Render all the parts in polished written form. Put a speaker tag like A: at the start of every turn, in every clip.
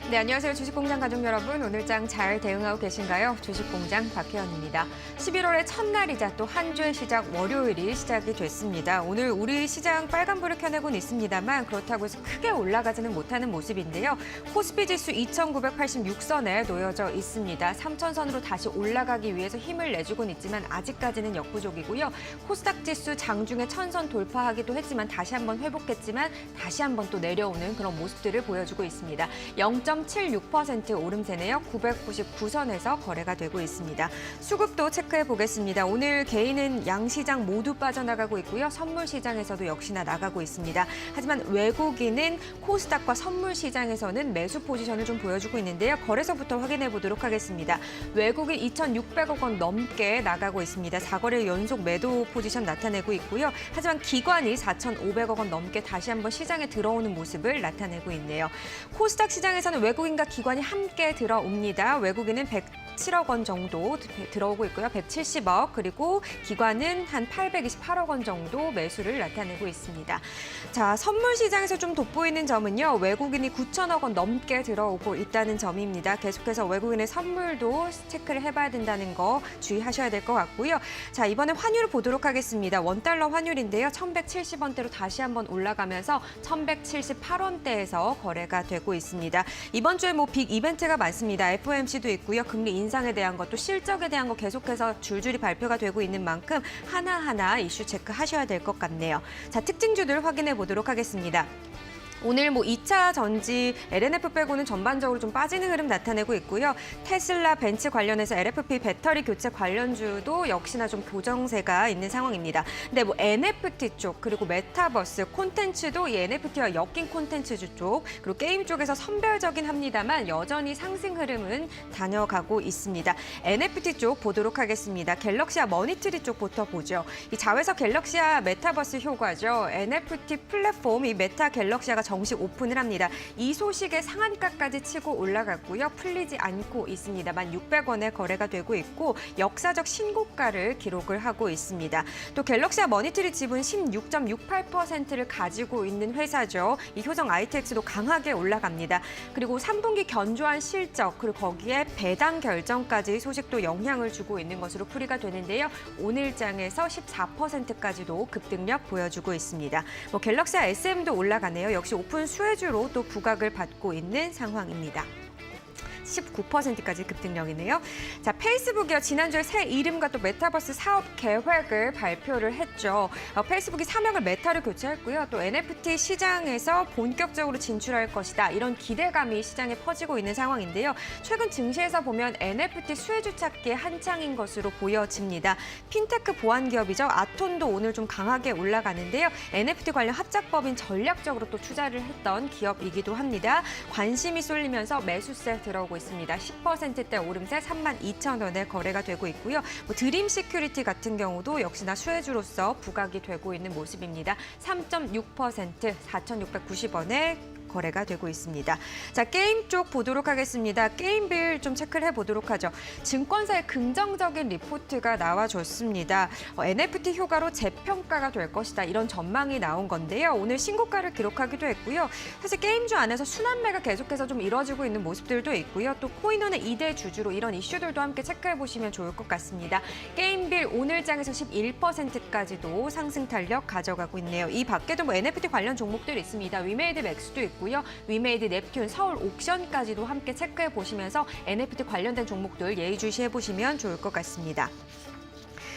A: 네, 안녕하세요. 주식공장 가족 여러분. 오늘장 잘 대응하고 계신가요? 주식공장 박혜연입니다. 11월의 첫날이자 또 한 주의 시작 월요일이 시작이 됐습니다. 오늘 우리 시장 빨간불을 켜내고는 있습니다만 그렇다고 해서 크게 올라가지는 못하는 모습인데요. 코스피 지수 2,986선에 놓여져 있습니다. 3,000선으로 다시 올라가기 위해서 힘을 내주고는 있지만 아직까지는 역부족이고요. 코스닥 지수 장중에 1,000선 돌파하기도 했지만 다시 한번 회복했지만 다시 한번 또 내려오는 그런 모습들을 보여주고 있습니다. 0.76% 오름세네요. 999선에서 거래가 되고 있습니다. 수급도 체크해 보겠습니다. 오늘 개인은 양시장 모두 빠져나가고 있고요. 선물 시장에서도 역시나 나가고 있습니다. 하지만 외국인은 코스닥과 선물 시장에서는 매수 포지션을 좀 보여주고 있는데요. 거래소부터 확인해 보도록 하겠습니다. 외국인 2,600억 원 넘게 나가고 있습니다. 4거래 연속 매도 포지션 나타내고 있고요. 하지만 기관이 4,500억 원 넘게 다시 한번 시장에 들어오는 모습을 나타내고 있네요. 코스닥 시장에서는 외국인과 기관이 함께 들어옵니다. 외국인은 107억 원 정도 들어오고 있고요. 170억, 그리고 기관은 한 828억 원 정도 매수를 나타내고 있습니다. 자, 선물 시장에서 좀 돋보이는 점은요. 외국인이 9천억 원 넘게 들어오고 있다는 점입니다. 계속해서 외국인의 선물도 체크를 해봐야 된다는 거 주의하셔야 될 것 같고요. 자, 이번에 환율을 보도록 하겠습니다. 원달러 환율인데요. 1,170원대로 다시 한번 올라가면서 1,178원대에서 거래가 되고 있습니다. 이번 주에 빅 이벤트가 많습니다. FOMC도 있고요. 금리 인상에 대한 것도 실적에 대한 거 계속해서 줄줄이 발표가 되고 있는 만큼 하나하나 이슈 체크하셔야 될 것 같네요. 자, 특징주들 확인해 보도록 하겠습니다. 오늘 2차 전지 LNF 빼고는 전반적으로 좀 빠지는 흐름 나타내고 있고요. 테슬라, 벤츠 관련해서 LFP 배터리 교체 관련주도 역시나 좀 교정세가 있는 상황입니다. 근데 NFT 쪽, 그리고 메타버스, 콘텐츠도 이 NFT와 엮인 콘텐츠주 쪽, 그리고 게임 쪽에서 선별적인 합니다만 여전히 상승 흐름은 다녀가고 있습니다. NFT 쪽 보도록 하겠습니다. 갤럭시아 머니트리 쪽부터 보죠. 이 자회사 갤럭시아 메타버스 효과죠. NFT 플랫폼 이 메타 갤럭시아가 정식 오픈을 합니다. 이 소식에 상한가까지 치고 올라갔고요. 풀리지 않고 있습니다. 1,600원에 거래가 되고 있고 역사적 신고가를 기록을 하고 있습니다. 또 갤럭시아 머니터리 지분 16.68%를 가지고 있는 회사죠. 이 효성 ITX도 강하게 올라갑니다. 그리고 3분기 견조한 실적, 그리고 거기에 배당 결정까지 소식도 영향을 주고 있는 것으로 풀이가 되는데요. 오늘장에서 14%까지도 급등력 보여주고 있습니다. 갤럭시아 SM도 올라가네요. 역시 오픈 수혜주로 또 부각을 받고 있는 상황입니다. 19%까지 급등력이네요. 자, 페이스북이요. 지난주에 새 이름과 또 메타버스 사업 계획을 발표를 했죠. 페이스북이 사명을 메타로 교체했고요. 또 NFT 시장에서 본격적으로 진출할 것이다. 이런 기대감이 시장에 퍼지고 있는 상황인데요. 최근 증시에서 보면 NFT 수혜주 찾기 한창인 것으로 보여집니다. 핀테크 보안 기업이죠. 아톤도 오늘 좀 강하게 올라가는데요. NFT 관련 합작법인 전략적으로 또 투자를 했던 기업이기도 합니다. 관심이 쏠리면서 매수세 들어오고 있습니다. 10%대 오름세 32,000원에 거래가 되고 있고요. 드림 시큐리티 같은 경우도 역시나 수혜주로서 부각이 되고 있는 모습입니다. 3.6% 4,690원에 거래가 되고 있습니다. 자, 게임 쪽 보도록 하겠습니다. 게임빌 좀 체크를 해보도록 하죠. 증권사의 긍정적인 리포트가 나와줬습니다. NFT 효과로 재평가가 될 것이다. 이런 전망이 나온 건데요. 오늘 신고가를 기록하기도 했고요. 사실 게임주 안에서 순환매가 계속해서 좀 이뤄지고 있는 모습들도 있고요. 또 코인원의 2대 주주로 이런 이슈들도 함께 체크해보시면 좋을 것 같습니다. 게임빌 오늘장에서 11%까지도 상승 탄력 가져가고 있네요. 이 밖에도 NFT 관련 종목들이 있습니다. 위메이드 맥스도 있고 위메이드, 넵튠, 서울 옥션까지도 함께 체크해 보시면서 NFT 관련된 종목들 예의주시해 보시면 좋을 것 같습니다.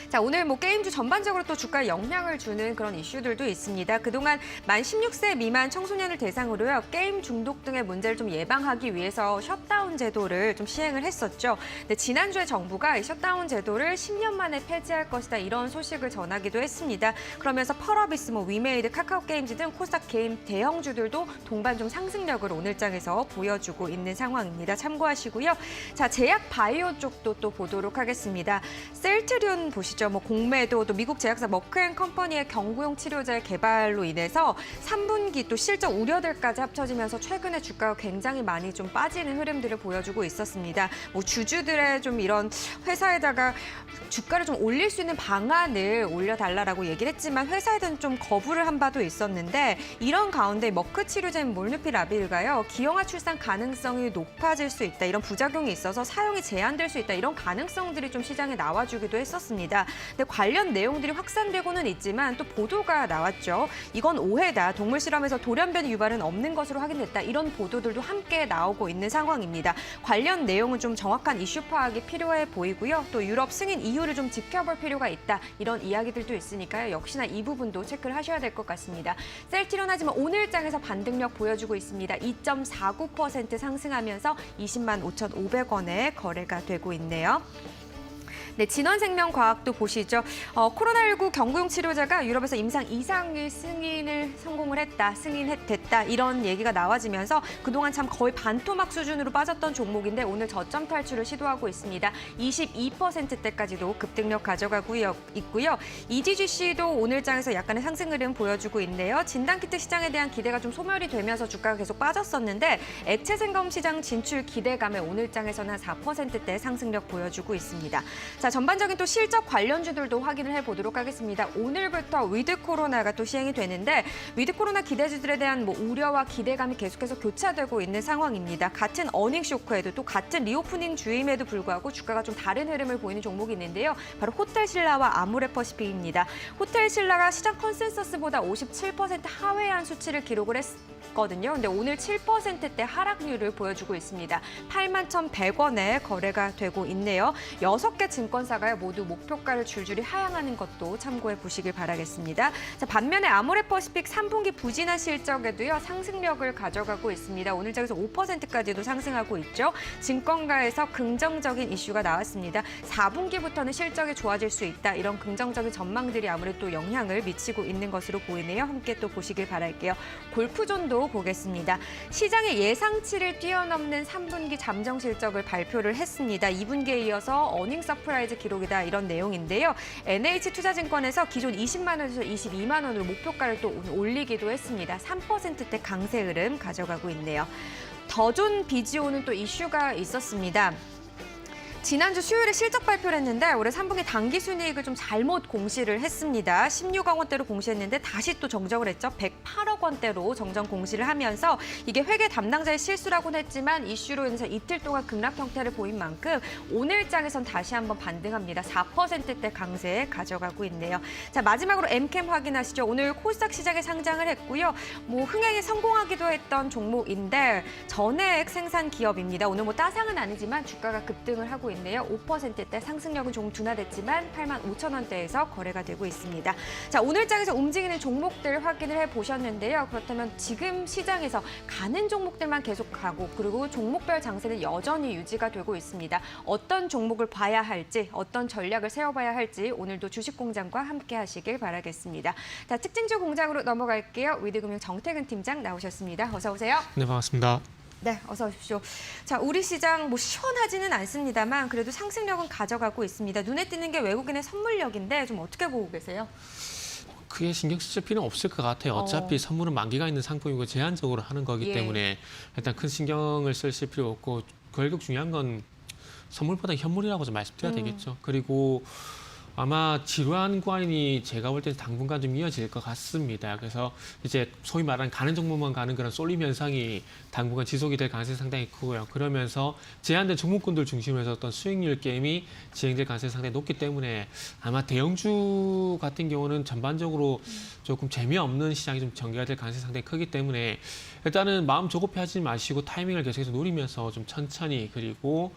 A: 자, 오늘 게임주 전반적으로 또 주가에 영향을 주는 그런 이슈들도 있습니다. 그동안 만 16세 미만 청소년을 대상으로요. 게임 중독 등의 문제를 좀 예방하기 위해서 셧다운 제도를 좀 시행을 했었죠. 근데 지난주에 정부가 이 셧다운 제도를 10년 만에 폐지할 것이다. 이런 소식을 전하기도 했습니다. 그러면서 펄어비스, 위메이드, 카카오게임즈 등 코스닥 게임 대형주들도 동반 좀 상승력을 오늘장에서 보여주고 있는 상황입니다. 참고하시고요. 자, 제약 바이오 쪽도 또 보도록 하겠습니다. 셀트리온 보시죠. 보시죠. 뭐 공매도 또 미국 제약사 머크앤컴퍼니의 경구용 치료제 개발로 인해서 3분기 또 실적 우려들까지 합쳐지면서 최근에 주가가 굉장히 많이 좀 빠지는 흐름들을 보여주고 있었습니다. 뭐 주주들의 좀 이런 회사에다가 주가를 좀 올릴 수 있는 방안을 올려달라고 얘기를 했지만 회사에는 좀 거부를 한 바도 있었는데 이런 가운데 머크 치료제인 몰누피라빌가요. 기형아 출산 가능성이 높아질 수 있다. 이런 부작용이 있어서 사용이 제한될 수 있다. 이런 가능성들이 좀 시장에 나와주기도 했었습니다. 근데 관련 내용들이 확산되고는 있지만 또 보도가 나왔죠. 이건 오해다. 동물 실험에서 돌연변이 유발은 없는 것으로 확인됐다. 이런 보도들도 함께 나오고 있는 상황입니다. 관련 내용은 좀 정확한 이슈 파악이 필요해 보이고요. 또 유럽 승인 이유를 좀 지켜볼 필요가 있다. 이런 이야기들도 있으니까요. 역시나 이 부분도 체크를 하셔야 될 것 같습니다. 셀트리온 하지만 오늘장에서 반등력 보여주고 있습니다. 2.49% 상승하면서 20만 5,500원에 거래가 되고 있네요. 네, 진원생명과학도 보시죠. 코로나19 경구용 치료제가 유럽에서 임상 이상일 승인을 성공을 했다, 승인됐다 이런 얘기가 나와지면서 그동안 참 거의 반토막 수준으로 빠졌던 종목인데 오늘 저점 탈출을 시도하고 있습니다. 22%대까지도 급등력 가져가고 있고요. EGGC도 오늘장에서 약간의 상승 흐름 보여주고 있네요. 진단키트 시장에 대한 기대가 좀 소멸이 되면서 주가가 계속 빠졌었는데 액체 생검 시장 진출 기대감에 오늘장에서는 한 4%대 상승력 보여주고 있습니다. 자, 전반적인 또 실적 관련주들도 확인을 해보도록 하겠습니다. 오늘부터 위드 코로나가 또 시행이 되는데 위드 코로나 기대주들에 대한 뭐 우려와 기대감이 계속해서 교차되고 있는 상황입니다. 같은 어닝 쇼크에도 또 같은 리오프닝 주임에도 불구하고 주가가 좀 다른 흐름을 보이는 종목이 있는데요. 바로 호텔신라와 아모레퍼시픽입니다. 호텔신라가 시장 컨센서스보다 57% 하회한 수치를 기록을 했거든요. 근데 오늘 7%대 하락률을 보여주고 있습니다. 81,100원에 거래가 되고 있네요. 6개 증권사가 모두 목표가를 줄줄이 하향하는 것도 참고해 보시길 바라겠습니다. 자, 반면에 아모레퍼시픽 3분기 부진한 실적에도요. 상승력을 가져가고 있습니다. 오늘 장에서 5%까지도 상승하고 있죠. 증권가에서 긍정적인 이슈가 나왔습니다. 4분기부터는 실적이 좋아질 수 있다. 이런 긍정적인 전망들이 아무래도 또 영향을 미치고 있는 것으로 보이네요. 함께 또 보시길 바랄게요. 골프존도 보겠습니다. 시장의 예상치를 뛰어넘는 3분기 잠정 실적을 발표를 했습니다. 2분기에 이어서 어닝 서프라이즈 기록이다 이런 내용인데요. NH투자증권에서 기존 20만 원에서 22만 원으로 목표가를 또 올리기도 했습니다. 3%대 강세 흐름 가져가고 있네요. 더존 비지오는 또 이슈가 있었습니다. 지난주 수요일에 실적 발표를 했는데 올해 3분기 당기순이익을 좀 잘못 공시를 했습니다. 16억 원대로 공시했는데 다시 또 정정을 했죠. 108억 원대로 정정 공시를 하면서 이게 회계 담당자의 실수라고는 했지만 이슈로 인해서 이틀 동안 급락 형태를 보인 만큼 오늘장에선 다시 한번 반등합니다. 4%대 강세에 가져가고 있네요. 자, 마지막으로 엠캠 확인하시죠. 오늘 코스닥 시장에 상장을 했고요. 뭐 흥행에 성공하기도 했던 종목인데 전해액 생산 기업입니다. 오늘 뭐 따상은 아니지만 주가가 급등을 하고 있네요. 5%대 상승력은 조금 둔화됐지만 85,000원대에서 거래가 되고 있습니다. 자, 오늘장에서 움직이는 종목들 확인을 해보셨는데요. 그렇다면 지금 시장에서 가는 종목들만 계속 가고 그리고 종목별 장세는 여전히 유지가 되고 있습니다. 어떤 종목을 봐야 할지 어떤 전략을 세워봐야 할지 오늘도 주식공장과 함께 하시길 바라겠습니다. 자, 특징주 공장으로 넘어갈게요. 위드금융 정태근 팀장 나오셨습니다. 어서 오세요.
B: 네, 반갑습니다.
A: 네, 어서 오십시오. 자, 우리 시장 뭐 시원하지는 않습니다만 그래도 상승력은 가져가고 있습니다. 눈에 띄는 게 외국인의 선물력인데 좀 어떻게 보고 계세요?
B: 크게 신경 쓰실 필요는 없을 것 같아요. 어차피 선물은 만기가 있는 상품이고 제한적으로 하는 거기 때문에 일단 큰 신경을 쓰실 필요 없고 결국 중요한 건 선물보다 현물이라고 좀 말씀드려야 되겠죠. 그리고 아마 질환 구간이 제가 볼 때는 당분간 좀 이어질 것 같습니다. 그래서 이제 소위 말하는 가는 종목만 가는 그런 쏠림 현상이 당분간 지속이 될 가능성이 상당히 크고요. 그러면서 제한된 종목군들 중심으로 해서 어떤 수익률 게임이 진행될 가능성이 상당히 높기 때문에 아마 대형주 같은 경우는 전반적으로 조금 재미없는 시장이 좀 전개가 될 가능성이 상당히 크기 때문에 일단은 마음 조급해하지 마시고 타이밍을 계속해서 노리면서 좀 천천히 그리고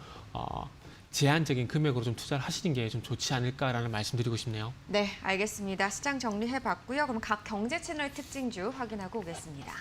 B: 제한적인 금액으로 좀 투자를 하시는 게 좀 좋지 않을까라는 말씀드리고 싶네요.
A: 네, 알겠습니다. 시장 정리해봤고요. 그럼 각 경제 채널 특징주 확인하고 오겠습니다.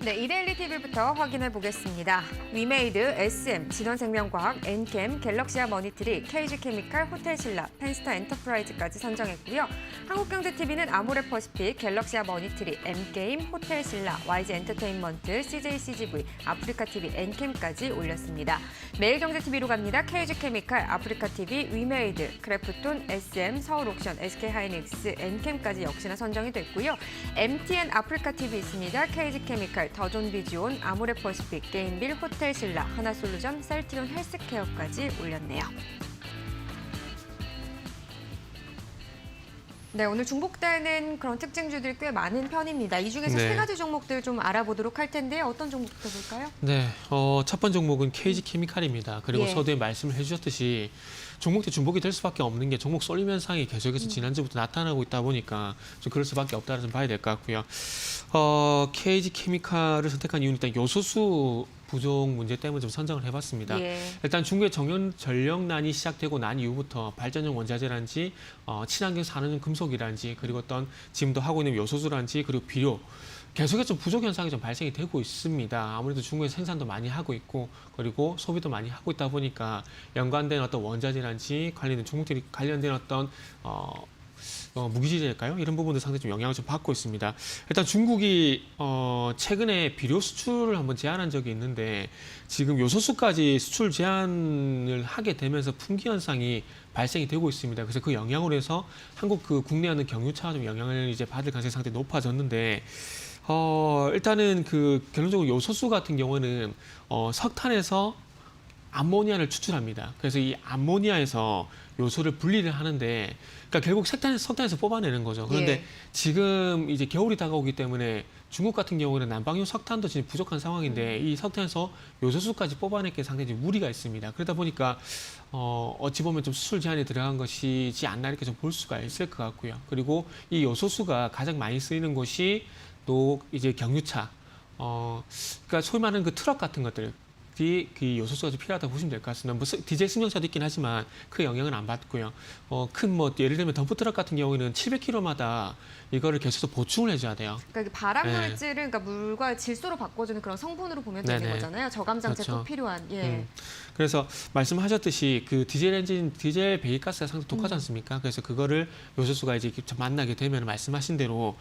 A: 네, 이데일리 TV부터 확인해 보겠습니다. 위메이드, SM, 진원생명과학, 엔캠, 갤럭시아 머니트리, KG케미칼, 호텔신라, 펜스타 엔터프라이즈까지 선정했고요. 한국경제TV는 아모레퍼시픽, 갤럭시아 머니트리, M게임, 호텔신라, YG엔터테인먼트, CJCGV, 아프리카TV, 엔캠까지 올렸습니다. 매일경제TV로 갑니다. KG케미칼, 아프리카TV, 위메이드, 크래프톤, SM, 서울옥션, SK하이닉스, 엔캠까지 역시나 선정이 됐고요. MTN 아프리카TV 있습니다. KG케미칼, 더존비지온, 아모레퍼시픽, 게임빌, 호텔신라, 하나솔루션, 셀트리온 헬스케어까지 올렸네요. 네, 오늘 중복되는 그런 특징주들이 꽤 많은 편입니다. 이 중에서
B: 네.
A: 세 가지 종목들 좀 알아보도록 할 텐데요. 어떤 종목부터 볼까요?
B: 네, 첫 번째 종목은 KG케미칼입니다. 그리고
A: 예.
B: 서두에 말씀을 해주셨듯이 종목대 중복이 될 수밖에 없는 게 종목 쏠림 현상이 계속해서 지난주부터 나타나고 있다 보니까 좀 그럴 수밖에 없다는 좀 봐야 될 것 같고요. KG케미칼을 선택한 이유는 일단 요소수 부족 문제 때문에 좀 선정을 해봤습니다.
A: 예.
B: 일단 중국의 전력난이 시작되고 난 이후부터 발전용 원자재라든지 친환경 산업용 금속이라든지 그리고 어떤 지금도 하고 있는 요소수라든지 그리고 비료 계속해서 좀 부족 현상이 좀 발생이 되고 있습니다. 아무래도 중국에서 생산도 많이 하고 있고 그리고 소비도 많이 하고 있다 보니까 연관된 어떤 원자재라든지 관련된 종목들이 관련된 어떤 무기질일까요? 이런 부분도 상당히 좀 영향을 좀 받고 있습니다. 일단 중국이 최근에 비료 수출을 한번 제한한 적이 있는데 지금 요소수까지 수출 제한을 하게 되면서 품귀 현상이 발생이 되고 있습니다. 그래서 그 영향으로 해서 한국 그 국내에 있는 경유차가 좀 영향을 이제 받을 가능성이 상당히 높아졌는데 일단은 그 결론적으로 요소수 같은 경우는 석탄에서 암모니아를 추출합니다. 그래서 이 암모니아에서 요소를 분리를 하는데, 그러니까 결국 석탄에서 뽑아내는 거죠. 그런데
A: 예.
B: 지금 이제 겨울이 다가오기 때문에 중국 같은 경우는 난방용 석탄도 지금 부족한 상황인데 이 석탄에서 요소수까지 뽑아내기 상당히 무리가 있습니다. 그러다 보니까 어찌 보면 좀 수출 제한에 들어간 것이지 않나 이렇게 좀 볼 수가 있을 것 같고요. 그리고 이 요소수가 가장 많이 쓰이는 곳이 또 이제 경유차, 그러니까 소위 말하는 그 트럭 같은 것들. 그 요소수가 좀 필요하다고 보시면 될 것 같습니다. 뭐 디젤 승용차도 있긴 하지만 그 영향은 안 받고요. 큰 뭐 예를 들면 덤프트럭 같은 경우에는 700km마다 이거를 계속 보충을 해줘야 돼요.
A: 그러니까 이게 발암
B: 네.
A: 물질을 그러니까 물과 질소로 바꿔주는 그런 성분으로 보면 되는
B: 네네.
A: 거잖아요. 저감 장치에 꼭
B: 그렇죠.
A: 필요한. 예.
B: 그래서 말씀하셨듯이 그 디젤 배기가스가 상당히 독하지 않습니까? 그래서 그거를 요소수가 이제 만나게 되면 말씀하신 대로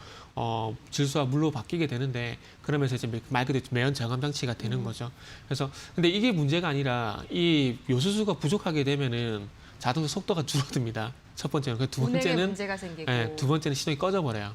B: 질소와 물로 바뀌게 되는데 그러면서 이제 말 그대로 매연 저감 장치가 되는 거죠. 그래서 근데 이게 문제가 아니라 이 요소수가 부족하게 되면은 자동차 속도가 줄어듭니다. 첫 번째는. 두
A: 운행에
B: 번째는
A: 문제가 생기고.
B: 두 번째는 시동이 꺼져버려요.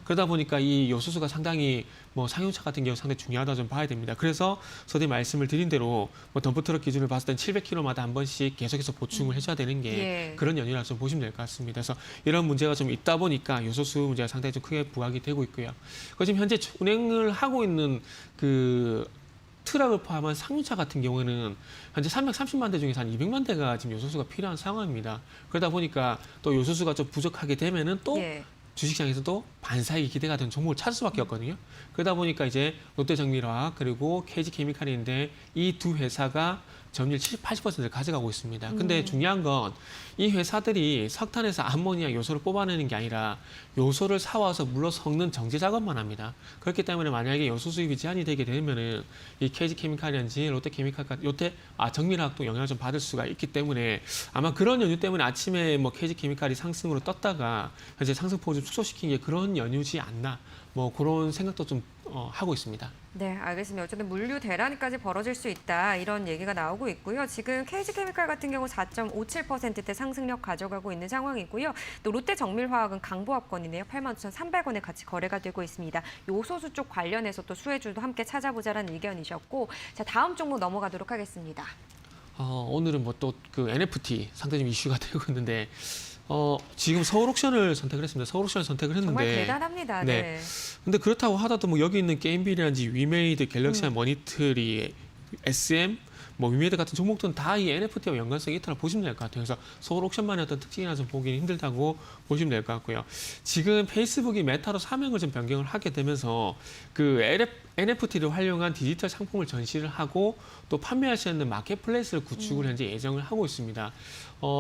B: 그러다 보니까 이 요소수가 상당히 뭐 상용차 같은 경우 상당히 중요하다 좀 봐야 됩니다. 그래서 서두에 말씀을 드린 대로 뭐 덤프트럭 기준을 봤을 땐 700km마다 한 번씩 계속해서 보충을 해줘야 되는 게
A: 예.
B: 그런 연유라고 좀 보시면 될 것 같습니다. 그래서 이런 문제가 좀 있다 보니까 요소수 문제가 상당히 좀 크게 부각이 되고 있고요. 지금 현재 운행을 하고 있는 그 트럭을 포함한 상용차 같은 경우에는 현재 330만 대 중에서 한 200만 대가 지금 요소수가 필요한 상황입니다. 그러다 보니까 또 요소수가 좀 부족하게 되면은 또
A: 예.
B: 주식시장에서도 반사익이 기대가 되는 종목을 찾을 수밖에 없거든요. 그러다 보니까 이제 롯데정밀화학 그리고 KG케미칼인데 이 두 회사가 점유율 70, 80%를 가져가고 있습니다. 근데 중요한 건 이 회사들이 석탄에서 암모니아 요소를 뽑아내는 게 아니라 요소를 사와서 물로 섞는 정제 작업만 합니다. 그렇기 때문에 만약에 요소 수입이 제한이 되게 되면은 이 KG케미칼이든지 정밀화학도 영향을 좀 받을 수가 있기 때문에 아마 그런 연유 때문에 아침에 뭐 KG케미칼이 상승으로 떴다가 현재 상승폭을 좀 축소시킨 게 그런 연유지 않나 뭐 그런 생각도 좀 하고 있습니다.
A: 네, 알겠습니다. 어쨌든 물류 대란까지 벌어질 수 있다 이런 얘기가 나오고 있고요. 지금 KG케미칼 같은 경우 4.57%대 상승력 가져가고 있는 상황이고요. 또 롯데정밀화학은 강보합권이네요. 89,300원에 같이 거래가 되고 있습니다. 요소수 쪽 관련해서 또 수혜주도 함께 찾아보자라는 의견이셨고, 자 다음 종목 넘어가도록 하겠습니다.
B: 오늘은 뭐 또 그 NFT 상당히 좀 이슈가 되고 있는데 지금 서울옥션을 선택을 했습니다. 서울옥션을 선택을 했는데
A: 정말 대단합니다.
B: 네.
A: 네.
B: 근데 그렇다고 하더라도 뭐 여기 있는 게임빌이라든지 위메이드, 갤럭시아 머니터리, SM, 뭐 위메이드 같은 종목들은 다 이 NFT와 연관성이 있다고 보시면 될 것 같아요. 그래서 서울 옥션만의 어떤 특징이나 좀 보기는 힘들다고 보시면 될 것 같고요. 지금 페이스북이 메타로 사명을 좀 변경을 하게 되면서 그 NFT를 활용한 디지털 상품을 전시를 하고 또 판매할 수 있는 마켓플레이스를 구축을 현재 예정을 하고 있습니다.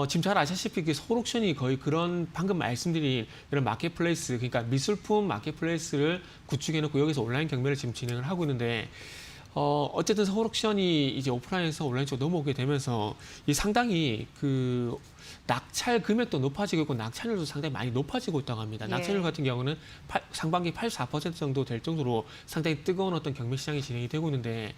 B: 지금 잘 아시다시피 그 서울 옥션이 거의 그런 방금 말씀드린 이런 마켓플레이스, 그러니까 미술품 마켓플레이스를 구축해놓고 여기서 온라인 경매를 지금 진행을 하고 있는데 어쨌든 서울 옥션이 이제 오프라인에서 온라인 쪽으로 넘어오게 되면서 이 상당히 그 낙찰 금액도 높아지고 있고 낙찰률도 상당히 많이 높아지고 있다고 합니다.
A: 예.
B: 낙찰률 같은 경우는 상반기 84% 정도 될 정도로 상당히 뜨거운 어떤 경매 시장이 진행이 되고 있는데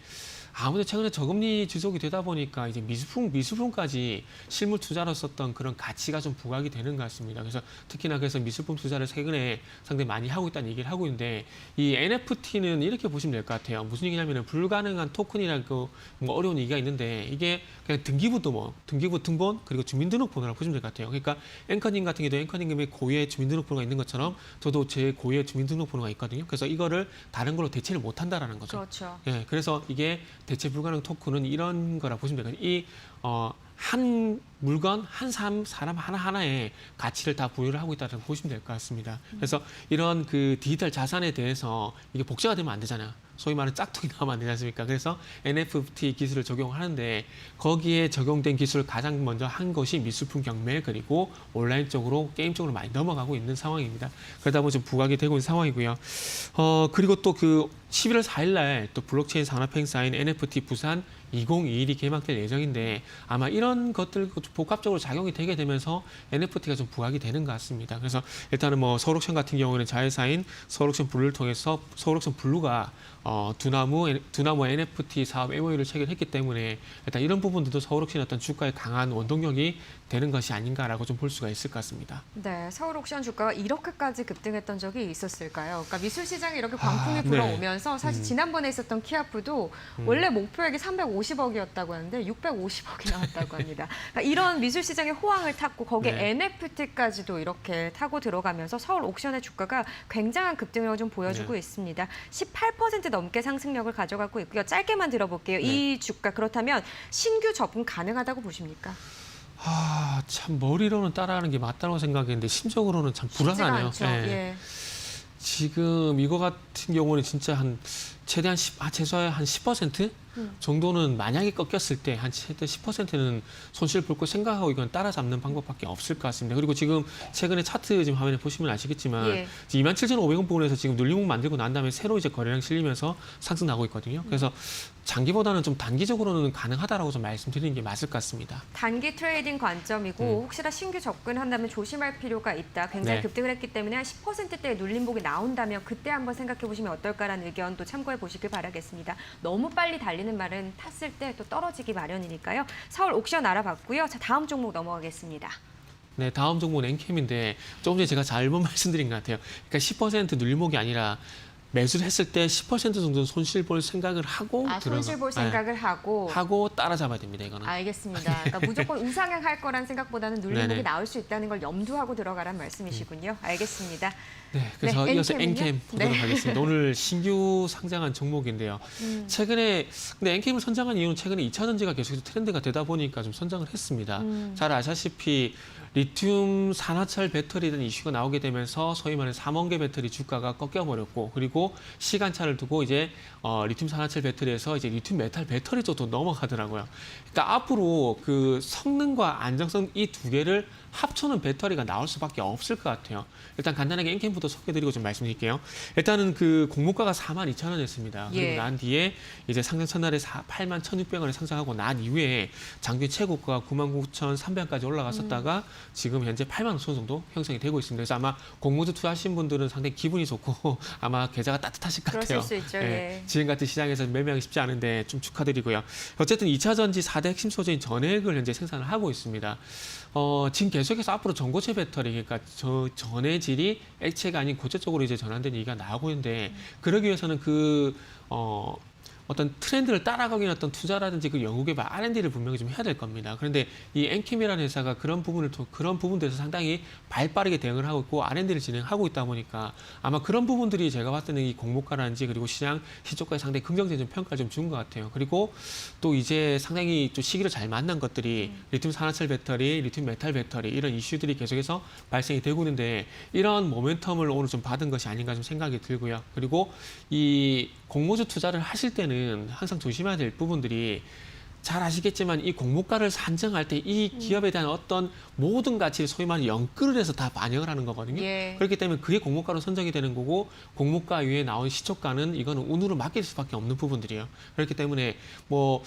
B: 아무래도 최근에 저금리 지속이 되다 보니까 이제 미술품까지 실물 투자로 썼던 그런 가치가 좀 부각이 되는 것 같습니다. 그래서 특히나 그래서 미술품 투자를 최근에 상당히 많이 하고 있다는 얘기를 하고 있는데 이 NFT는 이렇게 보시면 될 것 같아요. 무슨 얘기냐면은 불가능한 토큰이라고 뭐 어려운 얘기가 있는데 이게 그냥 등기부 등본 그리고 주민등록번호라고 보시면 될 것 같아요. 그러니까 앵커님 같은 경우도 앵커님의 고유의 주민등록번호가 있는 것처럼 저도 제 고유의 주민등록번호가 있거든요. 그래서 이거를 다른 걸로 대체를 못 한다라는 거죠.
A: 그렇죠.
B: 예, 그래서 이게 대체 불가능 토큰은 이런 거라 보시면 되거든요. 한 물건, 한 사람 하나하나에 가치를 다 부여를 하고 있다고 보시면 될 것 같습니다. 그래서 이런 그 디지털 자산에 대해서 이게 복제가 되면 안 되잖아요. 소위 말하는 짝퉁이 나오면 안 되지 않습니까? 그래서 NFT 기술을 적용하는데 거기에 적용된 기술을 가장 먼저 한 것이 미술품 경매 그리고 온라인 쪽으로 게임 쪽으로 많이 넘어가고 있는 상황입니다. 그러다 보니 좀 부각이 되고 있는 상황이고요. 그리고 또 그 11월 4일 날 또 블록체인 산업 행사인 NFT 부산 2021이 개막될 예정인데 아마 이런 것들 복합적으로 작용이 되게 되면서 NFT가 좀 부각이 되는 것 같습니다. 그래서 일단은 뭐 서울옥션 같은 경우는 자회사인 서울옥션 블루를 통해서 서울옥션 블루가 두나무 NFT 사업 MOU를 체결했기 때문에 일단 이런 부분들도 서울옥션의 어떤 주가의 강한 원동력이 되는 것이 아닌가라고 좀 볼 수가 있을 것 같습니다.
A: 네, 서울 옥션 주가가 이렇게까지 급등했던 적이 있었을까요? 그러니까 미술 시장에 이렇게 광풍이
B: 네.
A: 불어오면서 사실 지난번에 있었던 키아프도 원래 목표액이 350억이었다고 하는데 650억이 나왔다고 합니다. 그러니까 이런 미술 시장의 호황을 탔고 거기에
B: 네.
A: NFT까지도 이렇게 타고 들어가면서 서울 옥션의 주가가 굉장한 급등력을 좀 보여주고
B: 네.
A: 있습니다. 18% 넘게 상승력을 가져가고 있고요. 짧게만 들어볼게요.
B: 네.
A: 이 주가 그렇다면 신규 접근 가능하다고 보십니까?
B: 참 머리로는 따라하는 게 맞다고 생각했는데 심적으로는 참
A: 쉽지가
B: 불안하네요.
A: 않죠.
B: 예.
A: 예.
B: 지금 이거 같은 경우는 진짜 한 최대한 최소한 한 10% 정도는 만약에 꺾였을 때 한 최대 10%는 손실 볼 거 생각하고 이건 따라잡는 방법밖에 없을 것 같습니다. 그리고 지금 최근에 차트 지금 화면에 보시면 아시겠지만
A: 예.
B: 27,500원 부분에서 지금 눌림목 만들고 난 다음에 새로 이제 거래량 실리면서 상승 나고 있거든요. 그래서 장기보다는 좀 단기적으로는 가능하다라고 좀 말씀드리는 게 맞을 것 같습니다.
A: 단기 트레이딩 관점이고 혹시나 신규 접근한다면 조심할 필요가 있다. 굉장히
B: 네.
A: 급등을 했기 때문에 한 10%대의 눌림목이 나온다면 그때 한번 생각해 보시면 어떨까라는 의견도 참고해 보시길 바라겠습니다. 너무 빨리 달리는 말은 탔을 때 또 떨어지기 마련이니까요. 서울 옥션 알아봤고요. 자, 다음 종목 넘어가겠습니다.
B: 네, 다음 종목은 엔캠인데 조금 전에 제가 잘못 말씀드린 것 같아요. 그러니까 10% 눌림목이 아니라 매수를 했을 때 10% 정도 손실 볼 생각을 하고
A: 손실 볼 생각을
B: 하고 따라잡아야 됩니다. 이거는.
A: 알겠습니다. 그러니까 무조건 우상향 할 거란 생각보다는 눌림목이
B: 네네.
A: 나올 수 있다는 걸 염두하고 들어가란 말씀이시군요. 알겠습니다.
B: 네, 그래서
A: 네,
B: 이어서
A: 엔캠은요?
B: 엔캠 보도록
A: 네.
B: 하겠습니다. 오늘 신규 상장한 종목인데요. 최근에 근데 엔캠을 선정한 이유는 최근에 2차 전지가 계속해서 트렌드가 되다 보니까 좀 선정을 했습니다. 잘 아시다시피 리튬 산화철 배터리라는 이슈가 나오게 되면서 소위 말하는 삼원계 배터리 주가가 꺾여버렸고 그리고 시간차를 두고 이제 리튬 산화철 배터리에서 이제 리튬 메탈 배터리 쪽도 넘어가더라고요. 그러니까 앞으로 그 성능과 안정성 이 두 개를 합쳐놓은 배터리가 나올 수밖에 없을 것 같아요. 일단 간단하게 엔캠부터 소개드리고 좀 말씀드릴게요. 일단은 그 공모가가 42,000원이었습니다. 그리고
A: 예.
B: 난 뒤에 이제 상장 첫날에 81,600원에 상장하고 난 이후에 장기 최고가가 99,300원까지 올라갔었다가 지금 현재 8만 5천 원 정도 형성이 되고 있습니다. 그래서 아마 공모주 투자하신 분들은 상당히 기분이 좋고 아마 계좌가 따뜻하실 것 같아요.
A: 그러실 수 있죠. 예.
B: 지금 같은 시장에서 매매하기 쉽지 않은데 좀 축하드리고요. 어쨌든 2차 전지 4대 핵심 소재인 전해액을 현재 생산을 하고 있습니다. 지금 계속해서 앞으로 전고체 배터리, 그러니까 전해질이 액체가 아닌 고체 쪽으로 이제 전환된 얘기가 나오고 있는데 그러기 위해서는 어떤 트렌드를 따라가기 위한 어떤 투자라든지 그 연구개발 R&D를 분명히 좀 해야 될 겁니다. 그런데 이 엔캠이라는 회사가 그런 부분들에서 상당히 발빠르게 대응을 하고 있고 R&D를 진행하고 있다 보니까 아마 그런 부분들이 제가 봤을 때는 이 공모가라든지 그리고 시초가에 상당히 긍정적인 평가를 좀 준 것 같아요. 그리고 또 이제 상당히 또 시기를 잘 만난 것들이 리튬 산화철 배터리, 리튬 메탈 배터리 이런 이슈들이 계속해서 발생이 되고 있는데 이런 모멘텀을 오늘 좀 받은 것이 아닌가 좀 생각이 들고요. 그리고 이 공모주 투자를 하실 때는 항상 조심해야 될 부분들이 잘 아시겠지만 이 공모가를 산정할 때 이 기업에 대한 어떤 모든 가치를 소위 말하는 영끌을 해서 다 반영을 하는 거거든요.
A: 예.
B: 그렇기 때문에 그게 공모가로 선정이 되는 거고 공모가 위에 나온 시초가는 이거는 운으로 맡길 수밖에 없는 부분들이에요. 그렇기 때문에 뭐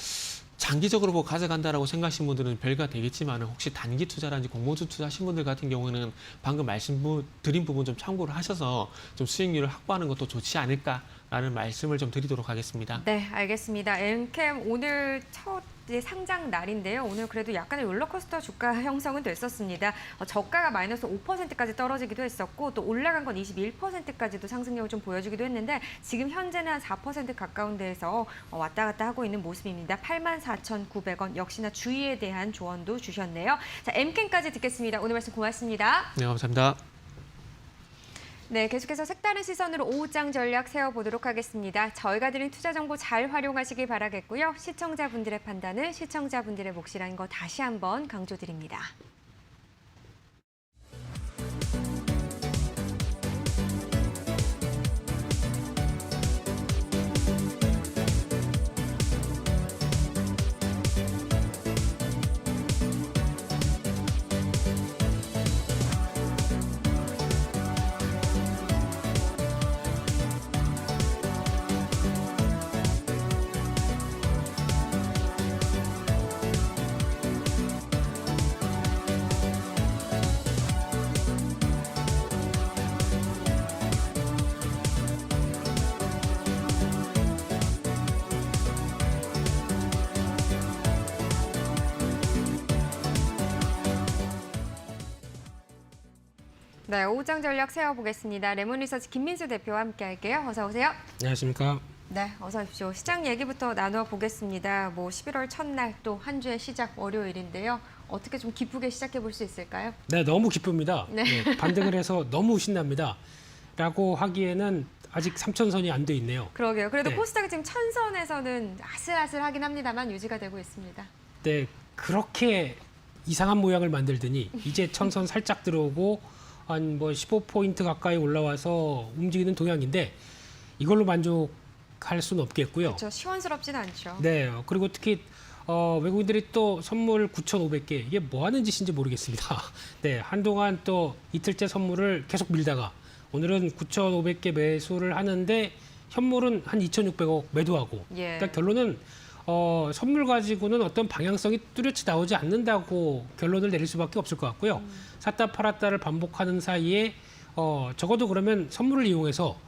B: 장기적으로 뭐 가져간다라고 생각하시는 분들은 별가 되겠지만 혹시 단기 투자라든지 공모주 투자하신 분들 같은 경우는 방금 말씀드린 부분 좀 참고를 하셔서 좀 수익률을 확보하는 것도 좋지 않을까라는 말씀을 좀 드리도록 하겠습니다.
A: 네, 알겠습니다. 엠캠 오늘 첫 이제 상장 날인데요. 오늘 그래도 약간의 롤러코스터 주가 형성은 됐었습니다. 저가가 마이너스 5%까지 떨어지기도 했었고 또 올라간 건 21%까지도 상승력을 좀 보여주기도 했는데 지금 현재는 한 4% 가까운 데에서 왔다 갔다 하고 있는 모습입니다. 84,900원 역시나 주의에 대한 조언도 주셨네요. 자, 엠캠까지 듣겠습니다. 오늘 말씀 고맙습니다.
B: 네, 감사합니다.
A: 네, 계속해서 색다른 시선으로 오후장 전략 세워보도록 하겠습니다. 저희가 드린 투자 정보 잘 활용하시기 바라겠고요. 시청자분들의 판단은 시청자분들의 몫이라는 거 다시 한번 강조드립니다. 네, 오후장 전략 세워보겠습니다. 레몬리서치 김민수 대표와 함께할게요. 어서 오세요.
C: 안녕하십니까.
A: 네, 어서 오십시오. 시장 얘기부터 나누어 보겠습니다. 11월 첫날 또 한 주의 시작 월요일인데요. 어떻게 좀 기쁘게 시작해 볼 수 있을까요?
C: 네, 너무 기쁩니다.
A: 네.
C: 네, 반등을 해서 너무 신납니다. 라고 하기에는 아직 3,000선이 안 돼 있네요.
A: 그러게요. 그래도
C: 네.
A: 코스닥이 지금 1,000선에서는 아슬아슬하긴 합니다만 유지가 되고 있습니다.
C: 네, 그렇게 이상한 모양을 만들더니 이제 1,000선 살짝 들어오고 한 뭐 15포인트 가까이 올라와서 움직이는 동향인데 이걸로 만족할 수는 없겠고요.
A: 그렇죠. 시원스럽진 않죠.
C: 네, 그리고 특히 외국인들이 또 선물 9,500개 이게 뭐 하는 짓인지 모르겠습니다. 네, 한동안 또 이틀째 선물을 계속 밀다가 오늘은 9,500개 매수를 하는데 현물은 한 2,600억 매도하고
A: 예.
C: 그러니까 결론은 선물 가지고는 어떤 방향성이 뚜렷이 나오지 않는다고 결론을 내릴 수밖에 없을 것 같고요. 샀다 팔았다를 반복하는 사이에 적어도 그러면 선물을 이용해서